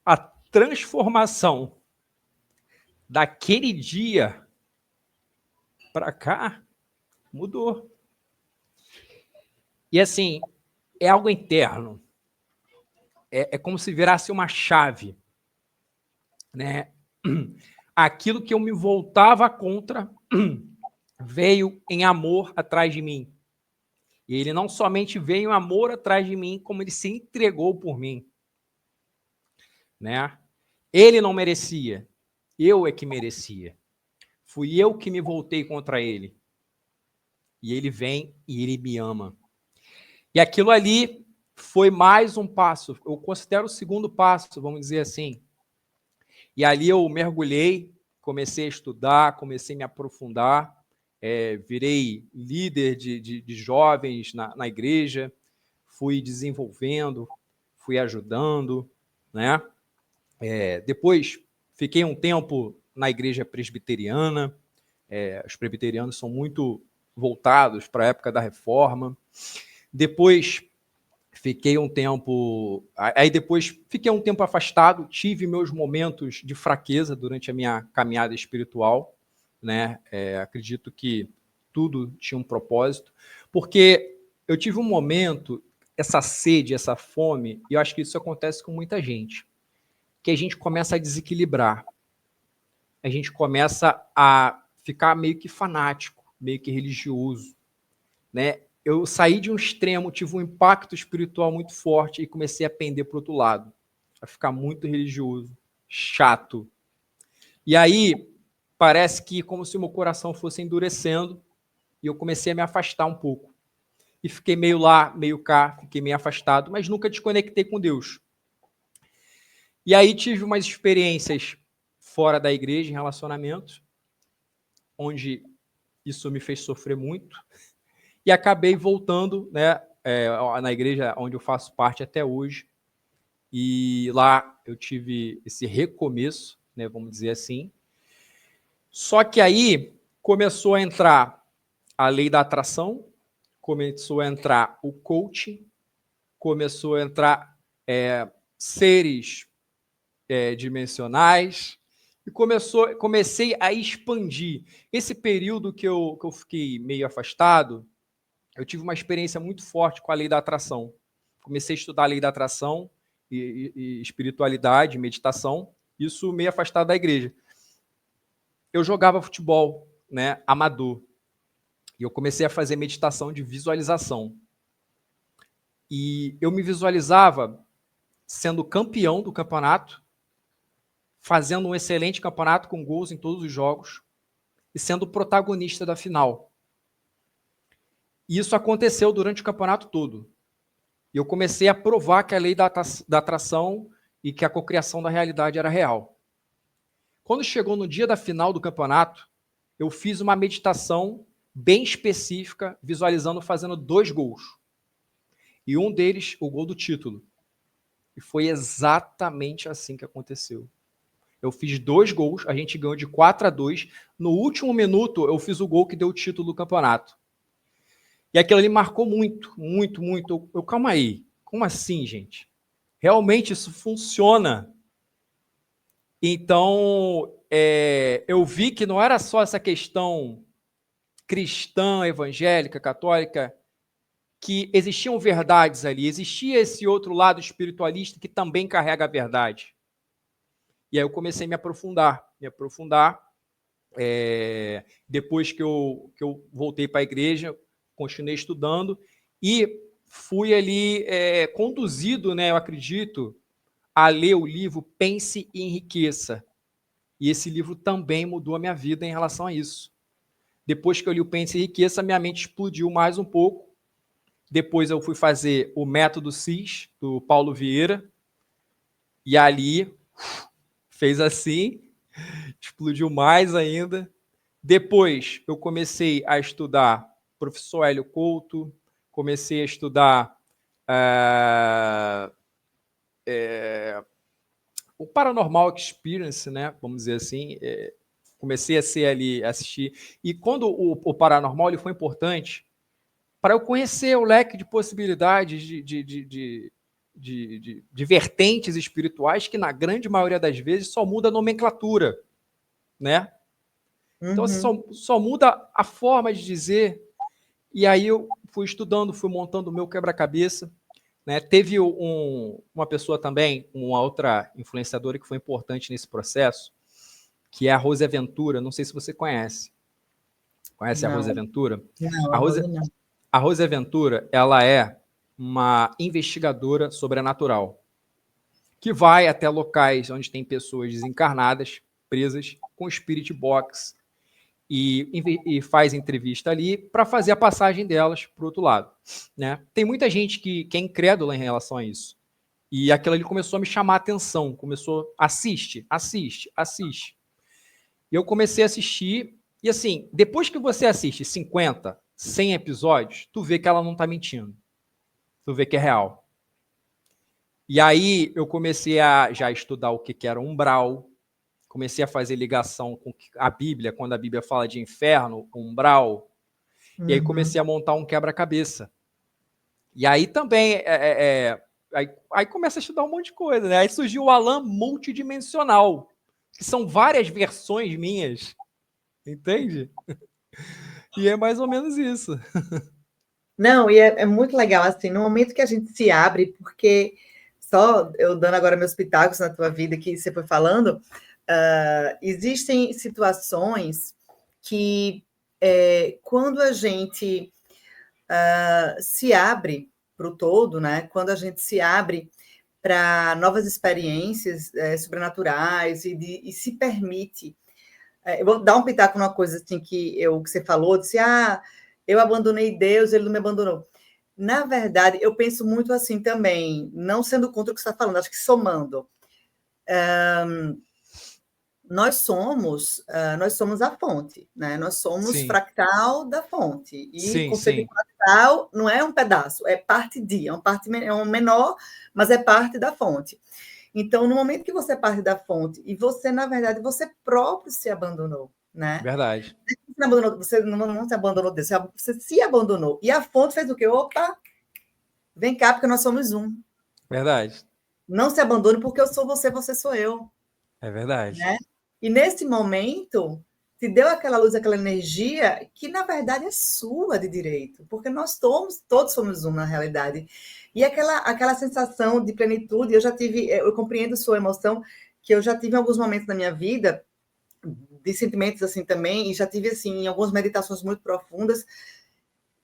a transformação daquele dia para cá mudou. E assim, é algo interno. É como se virasse uma chave. Né? Aquilo que eu me voltava contra veio em amor atrás de mim. E ele não somente veio em amor atrás de mim, como ele se entregou por mim. Né? Ele não merecia, eu é que merecia. Fui eu que me voltei contra ele. E ele vem e ele me ama. E aquilo ali foi mais um passo, eu considero o segundo passo, vamos dizer assim. E ali eu mergulhei, comecei a estudar, comecei a me aprofundar, virei líder de jovens na igreja, fui desenvolvendo, fui ajudando, né? Depois fiquei um tempo na igreja presbiteriana, os presbiterianos são muito voltados para a época da reforma, Depois fiquei um tempo... Aí depois fiquei um tempo afastado, tive meus momentos de fraqueza durante a minha caminhada espiritual, né? Acredito que tudo tinha um propósito, porque eu tive um momento, essa sede, essa fome, e eu acho que isso acontece com muita gente, que a gente começa a desequilibrar, a gente começa a ficar meio que fanático, meio que religioso, né? Eu saí de um extremo, tive um impacto espiritual muito forte e comecei a pender para o outro lado, a ficar muito religioso, chato. E aí, parece que como se o meu coração fosse endurecendo e eu comecei a me afastar um pouco. E fiquei meio lá, meio cá, fiquei meio afastado, mas nunca desconectei com Deus. E aí tive umas experiências fora da igreja, em relacionamentos, onde isso me fez sofrer muito, e acabei voltando, né, na igreja onde eu faço parte até hoje, e lá eu tive esse recomeço, né, vamos dizer assim. Só que aí começou a entrar a lei da atração, começou a entrar o coaching, começou a entrar seres dimensionais, e comecei a expandir. Esse período que eu fiquei meio afastado, eu tive uma experiência muito forte com a lei da atração. Comecei a estudar a lei da atração e espiritualidade, meditação, isso meio afastado da igreja. Eu jogava futebol, né, amador, e eu comecei a fazer meditação de visualização. E eu me visualizava sendo campeão do campeonato, fazendo um excelente campeonato com gols em todos os jogos e sendo protagonista da final. E isso aconteceu durante o campeonato todo. E eu comecei a provar que a lei da atração e que a cocriação da realidade era real. Quando chegou no dia da final do campeonato, eu fiz uma meditação bem específica, visualizando fazendo 2 gols. E um deles, o gol do título. E foi exatamente assim que aconteceu. Eu fiz 2 gols, a gente ganhou de 4-2. No último minuto, eu fiz o gol que deu o título do campeonato. E aquilo ali marcou muito, muito, muito. Calma aí, como assim, gente? Realmente isso funciona. Então, eu vi que não era só essa questão cristã, evangélica, católica, que existiam verdades ali, existia esse outro lado espiritualista que também carrega a verdade. E aí eu comecei a me aprofundar. Depois que eu voltei para a igreja, continuei estudando e fui ali conduzido, né, eu acredito, a ler o livro Pense e Enriqueça. E esse livro também mudou a minha vida em relação a isso. Depois que eu li o Pense e Enriqueça, minha mente explodiu mais um pouco. Depois eu fui fazer o Método CIS, do Paulo Vieira, e ali fez assim, explodiu mais ainda. Depois eu comecei a estudar professor Hélio Couto, comecei a estudar o Paranormal Experience, né? Vamos dizer assim. Comecei a ser ali, assistir. E quando o Paranormal ele foi importante para eu conhecer o leque de possibilidades de vertentes espirituais que, na grande maioria das vezes, só muda a nomenclatura, né? Então, só muda a forma de dizer. E aí eu fui estudando, fui montando o meu quebra-cabeça. Né? Teve uma pessoa também, uma outra influenciadora que foi importante nesse processo, que é a Rose Aventura. Não sei se você conhece. Conhece a Rose Aventura? Não, a Rose não. A Rose Aventura, ela é uma investigadora sobrenatural que vai até locais onde tem pessoas desencarnadas, presas, com spirit box, e faz entrevista ali para fazer a passagem delas para o outro lado. Né? Tem muita gente que é incrédula em relação a isso. E aquilo ali começou a me chamar a atenção. Começou, assiste. E eu comecei a assistir. E assim, depois que você assiste 50, 100 episódios, tu vê que ela não está mentindo. Tu vê que é real. E aí eu comecei a já estudar o que era umbral, comecei a fazer ligação com a Bíblia, quando a Bíblia fala de inferno, umbral, e aí comecei a montar um quebra-cabeça. E aí também aí começa a estudar um monte de coisa, né? Aí surgiu o Alan multidimensional, que são várias versões minhas, entende? E é mais ou menos isso. Não, e é muito legal, assim, no momento que a gente se abre, porque só eu dando agora meus pitacos na tua vida que você foi falando, existem situações que quando a gente se abre para o todo, né? Quando a gente se abre para novas experiências sobrenaturais e se permite. Eu vou dar um pitaco numa coisa assim que você falou, disse, eu abandonei Deus, ele não me abandonou. Na verdade, eu penso muito assim também, não sendo contra o que você está falando, acho que somando. Nós somos a fonte, né? Nós somos Sim, fractal da fonte. E o sim, conceito de sim. fractal não é um pedaço, é parte de, é um menor, mas é parte da fonte. Então, no momento que você parte da fonte e você, na verdade, você próprio se abandonou, né? Verdade. Você não se abandonou Deus, você se abandonou. E a fonte fez o quê? Opa, vem cá, porque nós somos um. Verdade. Não se abandone, porque eu sou você, você sou eu. É verdade. Né? E nesse momento, te deu aquela luz, aquela energia, que na verdade é sua de direito, porque nós todos somos um na realidade. E aquela sensação de plenitude, eu compreendo sua emoção, que eu já tive em alguns momentos da minha vida, de sentimentos assim também, e já tive assim em algumas meditações muito profundas,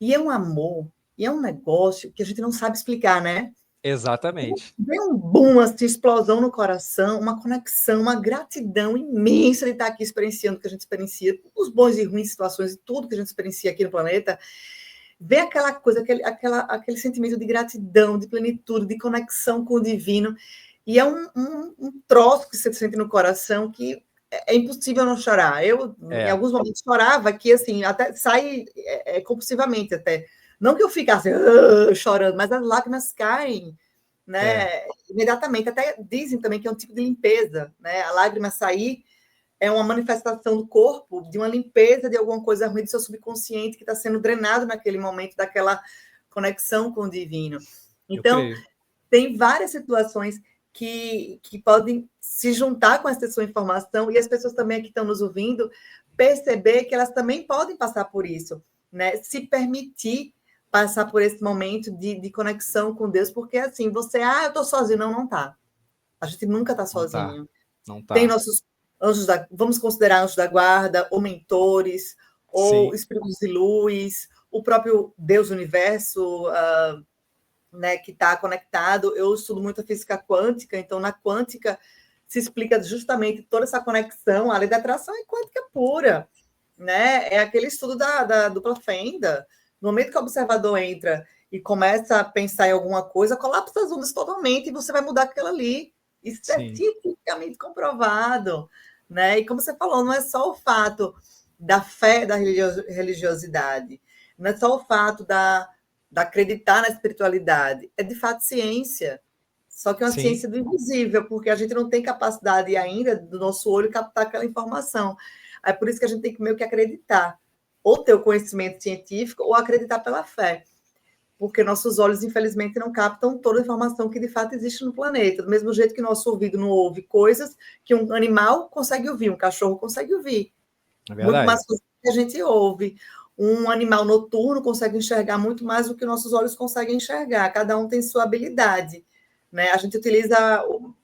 e é um amor, e é um negócio que a gente não sabe explicar, né? Exatamente. Vem um boom, assim, explosão no coração, uma conexão, uma gratidão imensa de estar aqui experienciando o que a gente experiencia, os bons e ruins situações, tudo que a gente experiencia aqui no planeta. Vem aquela coisa, aquele sentimento de gratidão, de plenitude, de conexão com o divino. E é um troço que você sente no coração que é impossível não chorar. Eu, em alguns momentos, chorava que, assim, até sai compulsivamente até. Não que eu ficasse chorando, mas as lágrimas caem, né? Imediatamente. Até dizem também que é um tipo de limpeza, né? A lágrima sair é uma manifestação do corpo de uma limpeza de alguma coisa ruim do seu subconsciente que está sendo drenado naquele momento daquela conexão com o divino. Eu Então, creio. tem várias situações que podem se juntar com essa sua informação e as pessoas também que estão nos ouvindo perceber que elas também podem passar por isso, né? Se permitir passar por esse momento de conexão com Deus, porque assim, eu estou sozinho. Não, não tá. A gente nunca está Não tá. sozinho. Não Tem tá. nossos vamos considerar anjos da guarda, ou mentores, ou Sim. espíritos de luz, o próprio Deus Universo, né, que está conectado. Eu estudo muito a física quântica, então na quântica se explica justamente toda essa conexão. A lei da atração é quântica pura, né? É aquele estudo da dupla fenda. No momento que o observador entra e começa a pensar em alguma coisa, colapsa as ondas totalmente e você vai mudar aquilo ali. Isso é Sim. cientificamente comprovado, né? E como você falou, não é só o fato da fé, da religiosidade, não é só o fato da acreditar na espiritualidade, é de fato ciência. Só que é uma Sim. ciência do invisível, porque a gente não tem capacidade ainda do nosso olho captar aquela informação. É por isso que a gente tem que meio que acreditar, ou ter o conhecimento científico, ou acreditar pela fé. Porque nossos olhos, infelizmente, não captam toda a informação que de fato existe no planeta. Do mesmo jeito que nosso ouvido não ouve coisas que um animal consegue ouvir, um cachorro consegue ouvir. É Muito verdade. mais coisas que a gente ouve. Um animal noturno consegue enxergar muito mais do que nossos olhos conseguem enxergar. Cada um tem sua habilidade. Né? A gente utiliza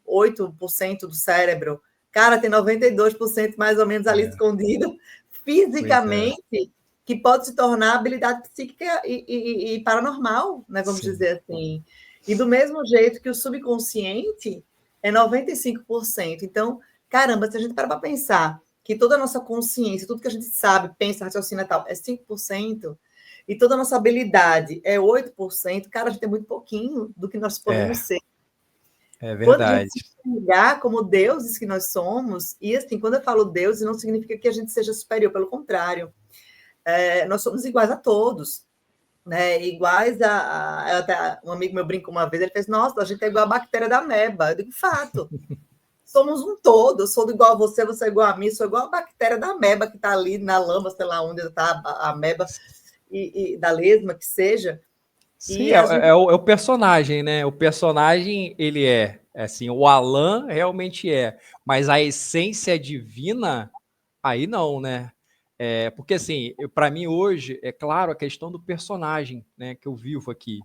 8% do cérebro. Cara, tem 92% mais ou menos ali É. escondido Pois é. fisicamente, que pode se tornar habilidade psíquica e paranormal, né? Vamos Sim. dizer assim. E do mesmo jeito que o subconsciente é 95%. Então, caramba, se a gente parar para pensar que toda a nossa consciência, tudo que a gente sabe, pensa, raciocina e tal, é 5%, e toda a nossa habilidade é 8%, cara, a gente é muito pouquinho do que nós podemos É. ser. É Quando a gente verdade. se enxergar como deuses que nós somos, e assim, quando eu falo deuses, não significa que a gente seja superior, pelo contrário, nós somos iguais a todos, né? Iguais até um amigo meu brincou uma vez, ele fez, nossa, a gente é igual a bactéria da ameba. Eu digo, fato, somos um todo, eu sou igual a você, você é igual a mim, sou igual a bactéria da ameba que está ali na lama, sei lá onde está a ameba, e da lesma que seja. Sim, é o personagem, né? O personagem, ele assim, o Alan realmente é, mas a essência divina, aí não, né? Porque assim, para mim hoje, é claro, a questão do personagem, né, que eu vivo aqui.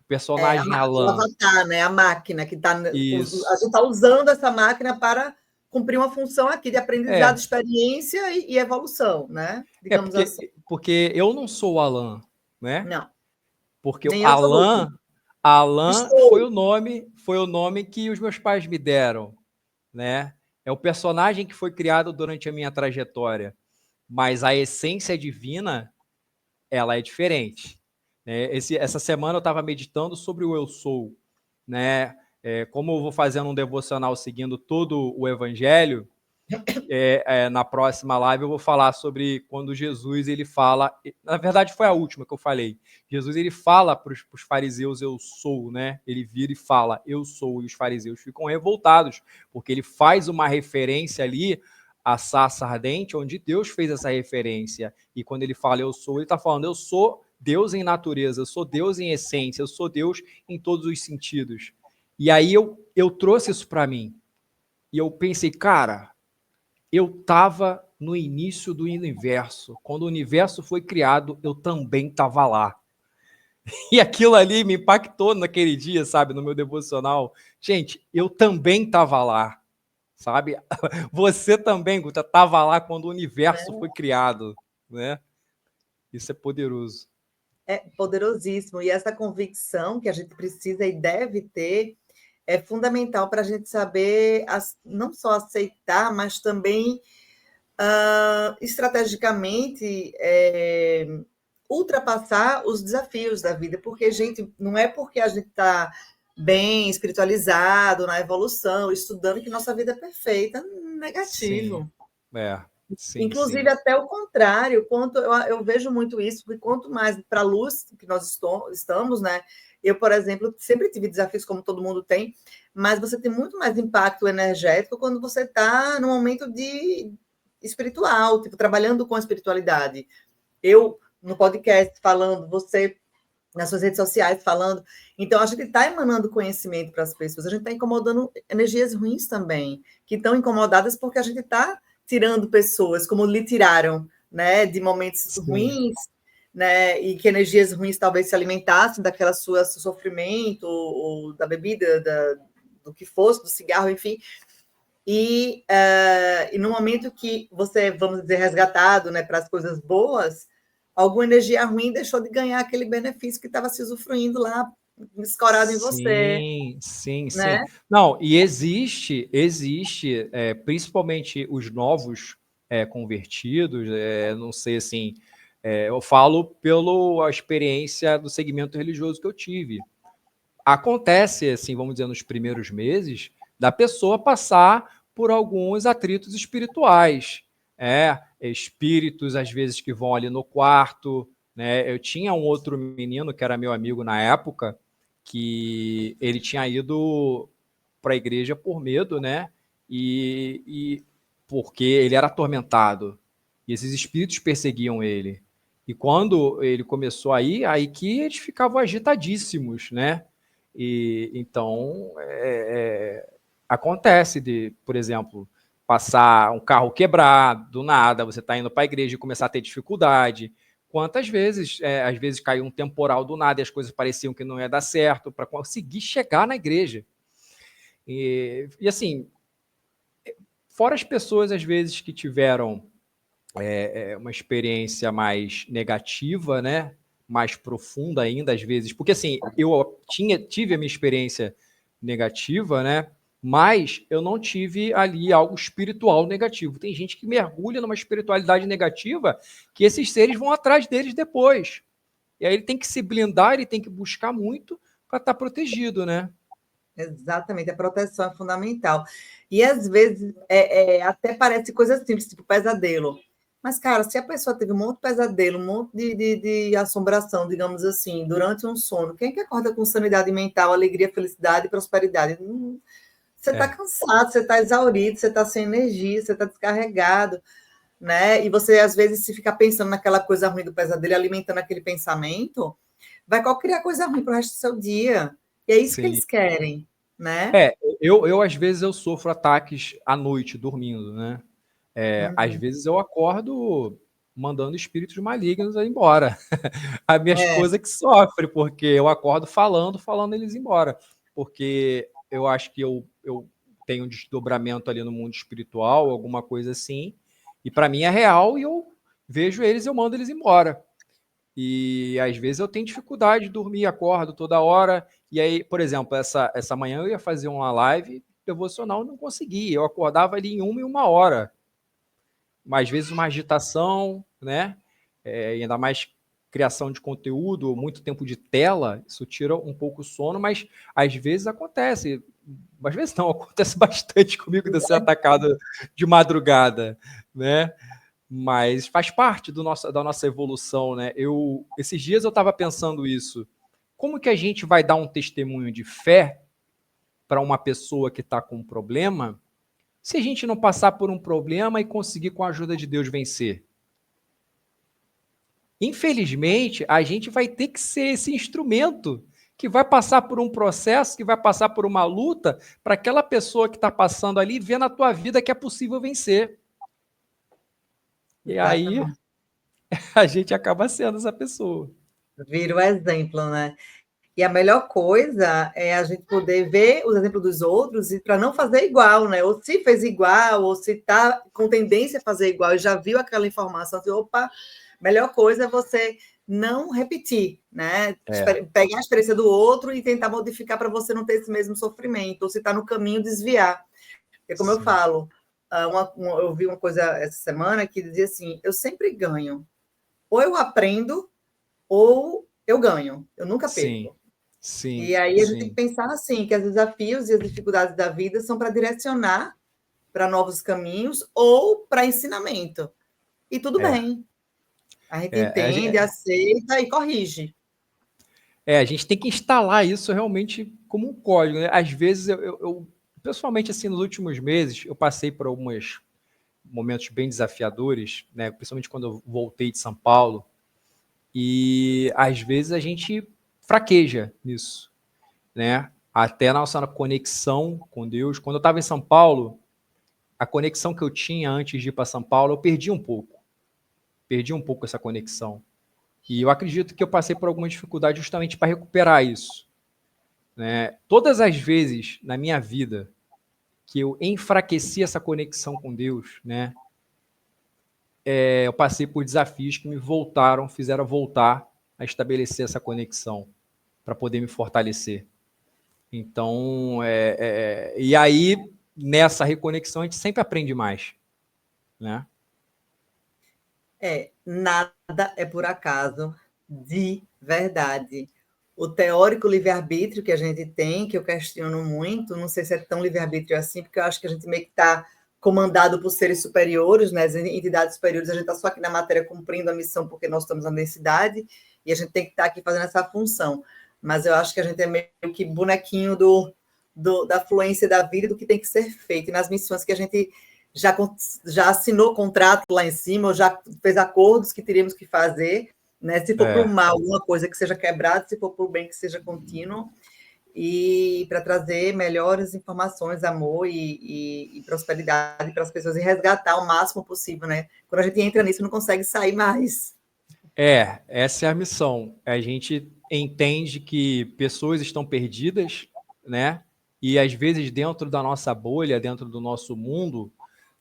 O personagem O Alan. avatar, né? A máquina que está. A Isso. gente está usando essa máquina para cumprir uma função aqui de aprendizado, É, experiência e evolução, né? Digamos assim. porque eu não sou o Alan, né? Não, Porque o nem eu sou Lupe. Alan Estou. foi o nome que os meus pais me deram, né? É o personagem que foi criado durante a minha trajetória, mas a essência divina, ela é diferente, né? Essa semana eu estava meditando sobre o eu sou, né? Como eu vou fazendo um devocional seguindo todo o Evangelho, na próxima live eu vou falar sobre quando Jesus ele fala, na verdade foi a última que eu falei, Jesus ele fala para os fariseus eu sou, né? Ele vira e fala eu sou, e os fariseus ficam revoltados, porque ele faz uma referência ali à sarça ardente, onde Deus fez essa referência, e quando ele fala eu sou, ele está falando eu sou Deus em natureza, eu sou Deus em essência, eu sou Deus em todos os sentidos. E aí eu trouxe isso para mim, e eu pensei, cara, eu estava no início do universo. Quando o universo foi criado, eu também estava lá. E aquilo ali me impactou naquele dia, sabe, no meu devocional. Gente, eu também estava lá, sabe? Você também, Guta, estava lá quando o universo foi criado, né? Isso é poderoso. É poderosíssimo. E essa convicção que a gente precisa e deve ter é fundamental para a gente saber não só aceitar, mas também estrategicamente ultrapassar os desafios da vida, porque, gente, não é porque a gente está bem espiritualizado, na evolução, estudando, que nossa vida é perfeita, Sim, negativo. sim, Inclusive, sim. até o contrário, eu vejo muito isso, porque quanto mais para a luz que nós estamos, né? Eu, por exemplo, sempre tive desafios, como todo mundo tem, mas você tem muito mais impacto energético quando você está no momento de espiritual, tipo, trabalhando com a espiritualidade. Eu, no podcast, falando, você nas suas redes sociais falando. Então, a gente está emanando conhecimento para as pessoas, a gente está incomodando energias ruins também, que estão incomodadas porque a gente está tirando pessoas, como lhe tiraram, né, de momentos Sim. ruins, né, e que energias ruins talvez se alimentassem daquela sua sofrimento, ou da bebida, do que fosse, do cigarro, enfim. E no momento que você, vamos dizer, resgatado, né, para as coisas boas, alguma energia ruim deixou de ganhar aquele benefício que estava se usufruindo lá, escorado em você, Sim, sim, né? sim. Não, e existe, principalmente os novos convertidos, não sei assim, eu falo pela experiência do segmento religioso que eu tive. Acontece, assim, vamos dizer, nos primeiros meses, da pessoa passar por alguns atritos espirituais. Espíritos, às vezes, que vão ali no quarto. Né? Eu tinha um outro menino que era meu amigo na época, que ele tinha ido para a igreja por medo, né? E porque ele era atormentado. E esses espíritos perseguiam ele. E quando ele começou a ir, aí que eles ficavam agitadíssimos, né? E então acontece de, por exemplo, passar um carro quebrado, do nada, você está indo para a igreja e começar a ter dificuldade. Quantas vezes, às vezes caiu um temporal do nada e as coisas pareciam que não ia dar certo para conseguir chegar na igreja. E assim, fora as pessoas, às vezes, que tiveram uma experiência mais negativa, né? Mais profunda ainda, às vezes. Porque assim, eu tive a minha experiência negativa, né? Mas eu não tive ali algo espiritual negativo. Tem gente que mergulha numa espiritualidade negativa que esses seres vão atrás deles depois. E aí ele tem que se blindar, ele tem que buscar muito para estar protegido, né? Exatamente, a proteção é fundamental. E às vezes até parece coisa simples, tipo pesadelo. Mas, cara, se a pessoa teve um monte de pesadelo, um monte de assombração, digamos assim, durante um sono, quem é que acorda com sanidade mental, alegria, felicidade e prosperidade? Você está É. cansado, você está exaurido, você está sem energia, você está descarregado, né? E você, às vezes, se ficar pensando naquela coisa ruim do pesadelo, alimentando aquele pensamento, vai criar coisa ruim para o resto do seu dia. E é isso que Sim. eles querem, né? Eu às vezes eu sofro ataques à noite dormindo, né? Às Uhum. vezes eu acordo mandando espíritos malignos ir embora. A minha É, esposa que sofre, porque eu acordo falando eles ir embora. Porque eu acho que eu tenho um desdobramento ali no mundo espiritual, alguma coisa assim, e para mim é real e eu vejo eles e eu mando eles embora. E às vezes eu tenho dificuldade de dormir, acordo toda hora. E aí, por exemplo, essa manhã eu ia fazer uma live devocional, não consegui. Eu acordava ali em 1 hora. Mas às vezes uma agitação, né? Ainda mais criação de conteúdo, muito tempo de tela, isso tira um pouco o sono, mas às vezes acontece. Às vezes não, acontece bastante comigo de ser atacado de madrugada, né? Mas faz parte da nossa evolução, né? Esses dias eu estava pensando isso. Como que a gente vai dar um testemunho de fé para uma pessoa que está com um problema se a gente não passar por um problema e conseguir, com a ajuda de Deus, vencer? Infelizmente, a gente vai ter que ser esse instrumento que vai passar por um processo, que vai passar por uma luta, para aquela pessoa que está passando ali ver na tua vida que é possível vencer. E aí exatamente. a gente acaba sendo essa pessoa. Vira o exemplo, né? E a melhor coisa é a gente poder ver os exemplos dos outros e para não fazer igual, né? Ou se fez igual, ou se está com tendência a fazer igual e já viu aquela informação, assim, opa, melhor coisa é você não repetir, né? É, Pegar a experiência do outro e tentar modificar para você não ter esse mesmo sofrimento, ou se está no caminho, desviar. Porque, como eu sim. falo, eu vi uma coisa essa semana que dizia assim: eu sempre ganho. Ou eu aprendo, ou eu ganho. Eu nunca Sim, perco. sim, E aí a gente tem que sim. pensar assim, que os desafios e as dificuldades da vida são para direcionar para novos caminhos ou para ensinamento. E tudo É, bem. A gente é, entende, aceita e corrige. a gente tem que instalar isso realmente como um código, né? Às vezes, pessoalmente, assim, nos últimos meses, eu passei por alguns momentos bem desafiadores, né? Principalmente quando eu voltei de São Paulo, e às vezes a gente fraqueja nisso, né? Até na nossa conexão com Deus. Quando eu estava em São Paulo, a conexão que eu tinha antes de ir para São Paulo, eu perdi um pouco essa conexão. E eu acredito que eu passei por alguma dificuldade justamente para recuperar isso, né? Todas as vezes na minha vida que eu enfraqueci essa conexão com Deus, né? Eu passei por desafios que fizeram voltar a estabelecer essa conexão para poder me fortalecer. Então, e aí nessa reconexão a gente sempre aprende mais, né? Nada é por acaso, de verdade. O teórico livre-arbítrio que a gente tem, que eu questiono muito, não sei se é tão livre-arbítrio assim, porque eu acho que a gente meio que está comandado por seres superiores, né, as entidades superiores, a gente está só aqui na matéria cumprindo a missão porque nós estamos na densidade e a gente tem que estar aqui fazendo essa função. Mas eu acho que a gente é meio que bonequinho da fluência da vida, do que tem que ser feito. E nas missões que a gente já, já assinou contrato lá em cima, ou já fez acordos que teríamos que fazer, né? Se for para o mal, alguma coisa que seja quebrada, se for para o bem, que seja contínuo, e para trazer melhores informações, amor e prosperidade para as pessoas e resgatar o máximo possível, né? Quando a gente entra nisso, não consegue sair mais. Essa é a missão. A gente entende que pessoas estão perdidas, né? E às vezes dentro da nossa bolha, dentro do nosso mundo,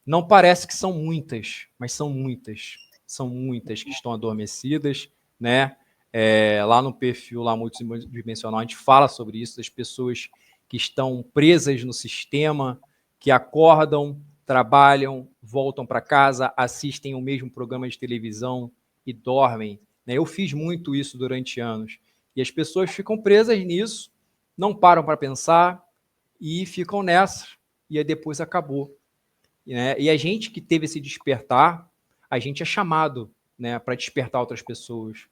não parece que são muitas, mas são muitas. São muitas que estão adormecidas, né? Lá no perfil lá multidimensional, a gente fala sobre isso, das pessoas que estão presas no sistema, que acordam, trabalham, voltam para casa, assistem o mesmo programa de televisão e dormem, né? Eu fiz muito isso durante anos. E as pessoas ficam presas nisso, não param para pensar e ficam nessa. E aí depois acabou, né? E a gente que teve esse despertar, a gente é chamado, né, para despertar outras pessoas.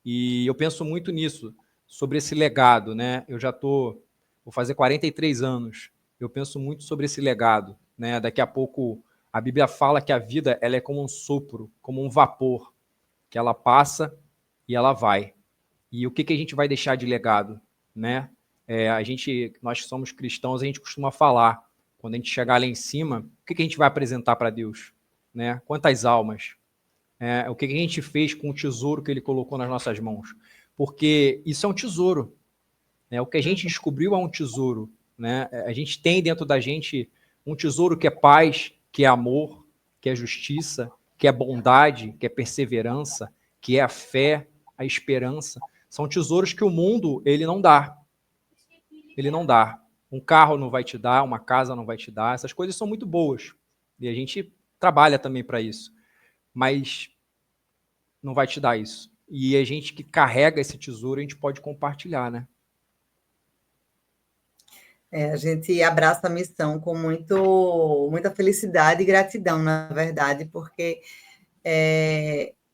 E eu penso muito nisso, sobre esse legado, né? Vou fazer 43 anos. Eu penso muito sobre esse legado, né? Daqui a pouco a Bíblia fala que a vida ela é como um sopro, como um vapor, que ela passa e ela vai. E o que a gente vai deixar de legado, né? Nós que somos cristãos, a gente costuma falar, quando a gente chegar lá em cima, o que a gente vai apresentar para Deus, né? Quantas almas? O que a gente fez com o tesouro que ele colocou nas nossas mãos? Porque isso é um tesouro, né? O que a gente descobriu é um tesouro, né? A gente tem dentro da gente um tesouro que é paz, que é amor, que é justiça, que é bondade, que é perseverança, que é a fé, a esperança. São tesouros que o mundo ele não dá. Ele não dá. Um carro não vai te dar, uma casa não vai te dar. Essas coisas são muito boas. E a gente trabalha também para isso. Mas não vai te dar isso. E a gente que carrega esse tesouro, a gente pode compartilhar, né? A gente abraça a missão com muita felicidade e gratidão, na verdade, porque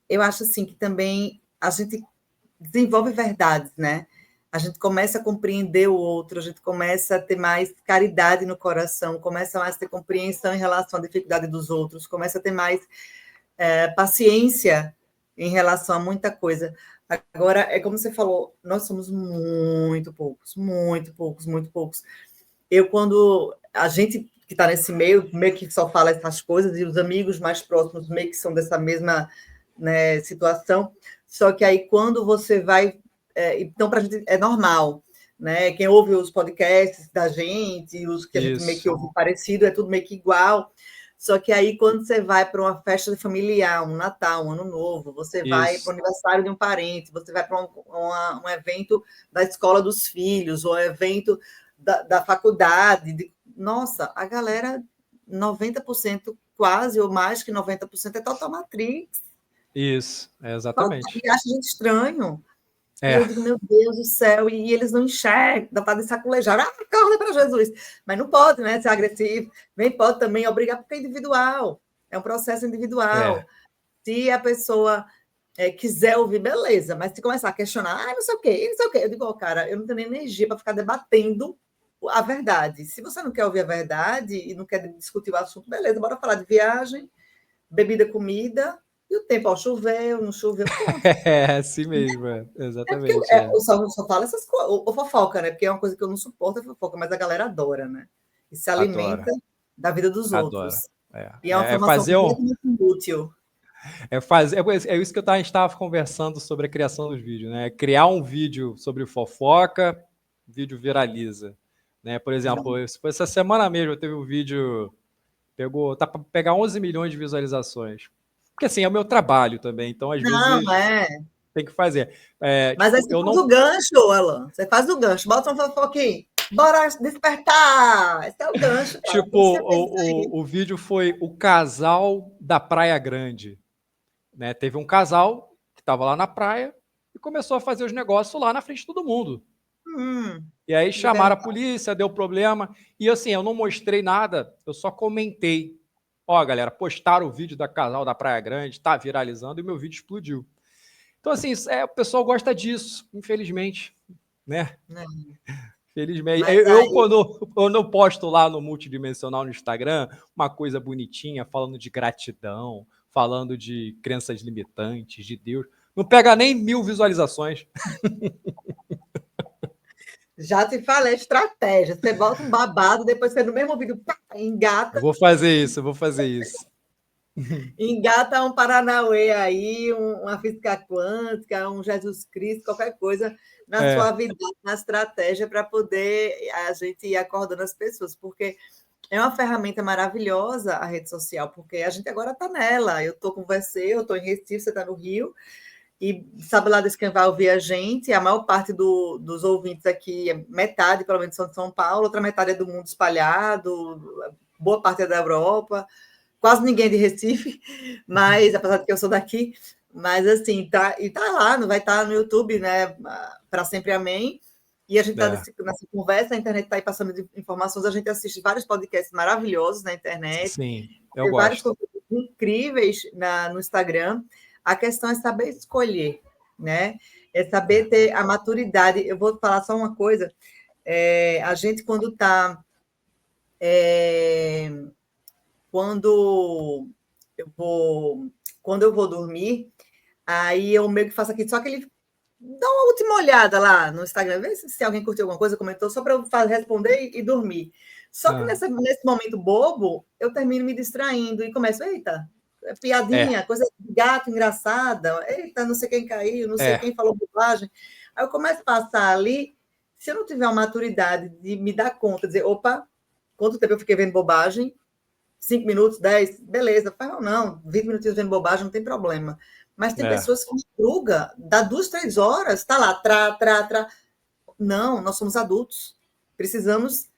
eu acho assim que também a gente desenvolve verdades, né? A gente começa a compreender o outro, a gente começa a ter mais caridade no coração, começa mais a ter compreensão em relação à dificuldade dos outros, começa a ter mais paciência em relação a muita coisa. Agora, é como você falou, nós somos muito poucos, muito poucos, muito poucos. Quando a gente que está nesse meio que só fala essas coisas, e os amigos mais próximos meio que são dessa mesma, né, situação, só que aí quando você vai... então, para a gente é normal, né? Quem ouve os podcasts da gente, os que a gente meio que ouve parecido, é tudo meio que igual. Só que aí, quando você vai para uma festa familiar, um Natal, um Ano Novo, você vai para o aniversário de um parente, você vai para um evento da escola dos filhos, ou evento da faculdade. Nossa, a galera, 90%, quase, ou mais que 90%, é total Matrix. Isso, exatamente. E acha a gente estranho. E eu digo, meu Deus do céu, e eles não enxergam, dá para saculejar, acorda para Jesus. Mas não pode, né, ser agressivo. Nem pode também obrigar, porque é individual. É um processo individual. Se a pessoa quiser ouvir, beleza. Mas se começar a questionar, não sei o quê, não sei o quê. Eu digo, cara, eu não tenho nem energia para ficar debatendo a verdade. Se você não quer ouvir a verdade e não quer discutir o assunto, beleza, bora falar de viagem, bebida, comida, e o tempo, choveu, não choveu, pronto. É assim mesmo, exatamente. Eu só falo essas coisas, ou fofoca, né? Porque é uma coisa que eu não suporto, é fofoca, mas a galera adora, né? E se alimenta da vida dos outros. E é uma formação completamente inútil. É isso que a gente estava conversando sobre a criação dos vídeos, né? Criar um vídeo sobre fofoca, o vídeo viraliza. Né? Por exemplo, essa semana mesmo teve um vídeo, tá para pegar 11 milhões de visualizações. Porque assim, é o meu trabalho também, então às vezes tem que fazer. Mas aí você faz o gancho, Alan. Você faz o gancho, bota um fofoquinho. Bora despertar! Esse é o gancho. Cara. O vídeo foi o casal da Praia Grande. Né? Teve um casal que estava lá na praia e começou a fazer os negócios lá na frente de todo mundo. E aí chamaram a polícia, deu problema. E assim, eu não mostrei nada, eu só comentei. Ó, galera, postaram o vídeo da casal da Praia Grande, tá viralizando e meu vídeo explodiu. Então, assim, o pessoal gosta disso, infelizmente. Né? Felizmente. Quando eu não posto lá no Multidimensional no Instagram uma coisa bonitinha, falando de gratidão, falando de crenças limitantes, de Deus, não pega nem 1000 visualizações. Já te falei, estratégia. Você bota um babado, depois você no mesmo vídeo pá, engata. Eu vou fazer isso. Engata um Paranauê aí, uma física quântica, um Jesus Cristo, qualquer coisa na suavidade, na estratégia, para poder a gente ir acordando as pessoas, porque é uma ferramenta maravilhosa a rede social, porque a gente agora está nela. Eu estou com você, eu estou em Recife, você está no Rio, e sabe lá desse quem vai ouvir a gente, a maior parte dos ouvintes aqui, metade, pelo menos, são de São Paulo, outra metade é do mundo espalhado, boa parte é da Europa, quase ninguém de Recife, mas apesar de que eu sou daqui, mas assim, tá lá, não vai estar no YouTube, né? Para sempre amém. E a gente está nessa conversa, a internet está aí passando de informações, a gente assiste vários podcasts maravilhosos na internet. Sim, tem vários conteúdos incríveis no Instagram. A questão é saber escolher, né? É saber ter a maturidade. Eu vou falar só uma coisa. A gente, quando está... Quando eu vou dormir, aí eu meio que faço aqui, só aquele dá uma última olhada lá no Instagram, vê se alguém curtiu alguma coisa, comentou, só para eu responder e dormir. Só que nesse momento bobo, eu termino me distraindo e começo, eita, piadinha, coisa de gato engraçada, eita, não sei quem caiu, não sei quem falou bobagem. Aí eu começo a passar ali, se eu não tiver uma maturidade de me dar conta, dizer, opa, quanto tempo eu fiquei vendo bobagem? 5 minutos, 10, beleza, faz não, 20 minutinhos vendo bobagem, não tem problema. Mas tem pessoas que madruga, dá 2, 3 horas, tá lá, tra. Não, nós somos adultos. Precisamos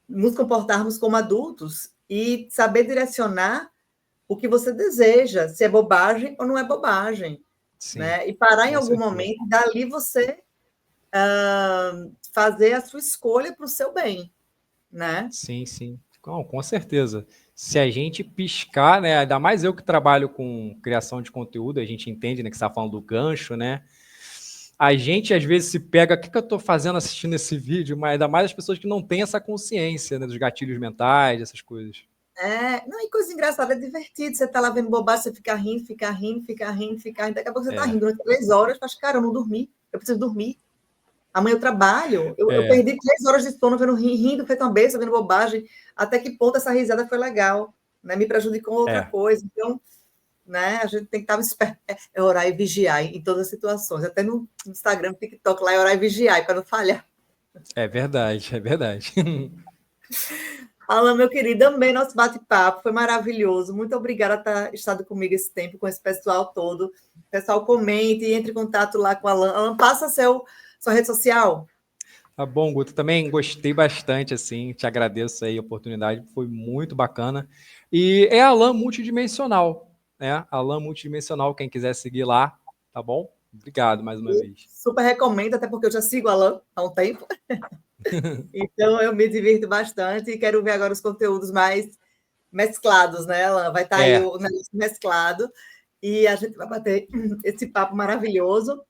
nos comportarmos como adultos e saber direcionar o que você deseja, se é bobagem ou não é bobagem. Sim, né? E parar em algum certeza. momento, dali você fazer a sua escolha para o seu bem. Né? Sim, sim. Com certeza. Se a gente piscar, né? Ainda mais eu que trabalho com criação de conteúdo, a gente entende, né? Que você está falando do gancho, né? A gente às vezes se pega, o que eu estou fazendo assistindo esse vídeo, mas ainda mais as pessoas que não têm essa consciência, né, dos gatilhos mentais, essas coisas. Não, e coisa engraçada, é divertido. Você tá lá vendo bobagem, você fica rindo. Daqui a pouco você tá rindo durante 3 horas, faz, cara, eu não dormi, eu preciso dormir. Amanhã eu trabalho, eu perdi 3 horas de sono vendo rindo, feito uma besta, vendo bobagem. Até que ponto essa risada foi legal, né? Me prejudicou outra coisa. Então, né, a gente tem que estar esperto. É orar e vigiar em todas as situações. Até no Instagram, no TikTok, lá é orar e vigiar, para não falhar. É verdade, é verdade. Alan, meu querido, também nosso bate-papo foi maravilhoso. Muito obrigada por ter estado comigo esse tempo, com esse pessoal todo. Pessoal, comente, entre em contato lá com o Alan. Alan, passa sua rede social. Tá bom, Guto. Também gostei bastante, assim. Te agradeço aí a oportunidade, foi muito bacana. E é Alan Multidimensional, né? Alan Multidimensional, quem quiser seguir lá, tá bom? Obrigado mais uma vez. Super recomendo, até porque eu já sigo o Alan há um tempo. Então, eu me divirto bastante e quero ver agora os conteúdos mais mesclados, né, Alan? Vai estar aí o negócio mesclado e a gente vai bater esse papo maravilhoso.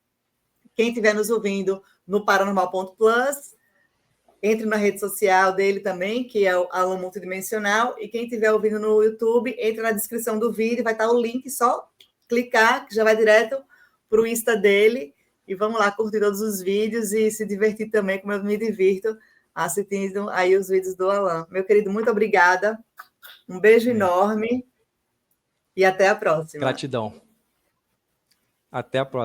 Quem estiver nos ouvindo no Paranormal.plus, entre na rede social dele também, que é o Alan Multidimensional, e quem estiver ouvindo no YouTube, entre na descrição do vídeo, vai estar o link, só clicar, que já vai direto para o Insta dele, e vamos lá curtir todos os vídeos e se divertir também, como eu me divirto assistindo aí os vídeos do Alan. Meu querido, muito obrigada, um beijo enorme e até a próxima. Gratidão. Até a próxima.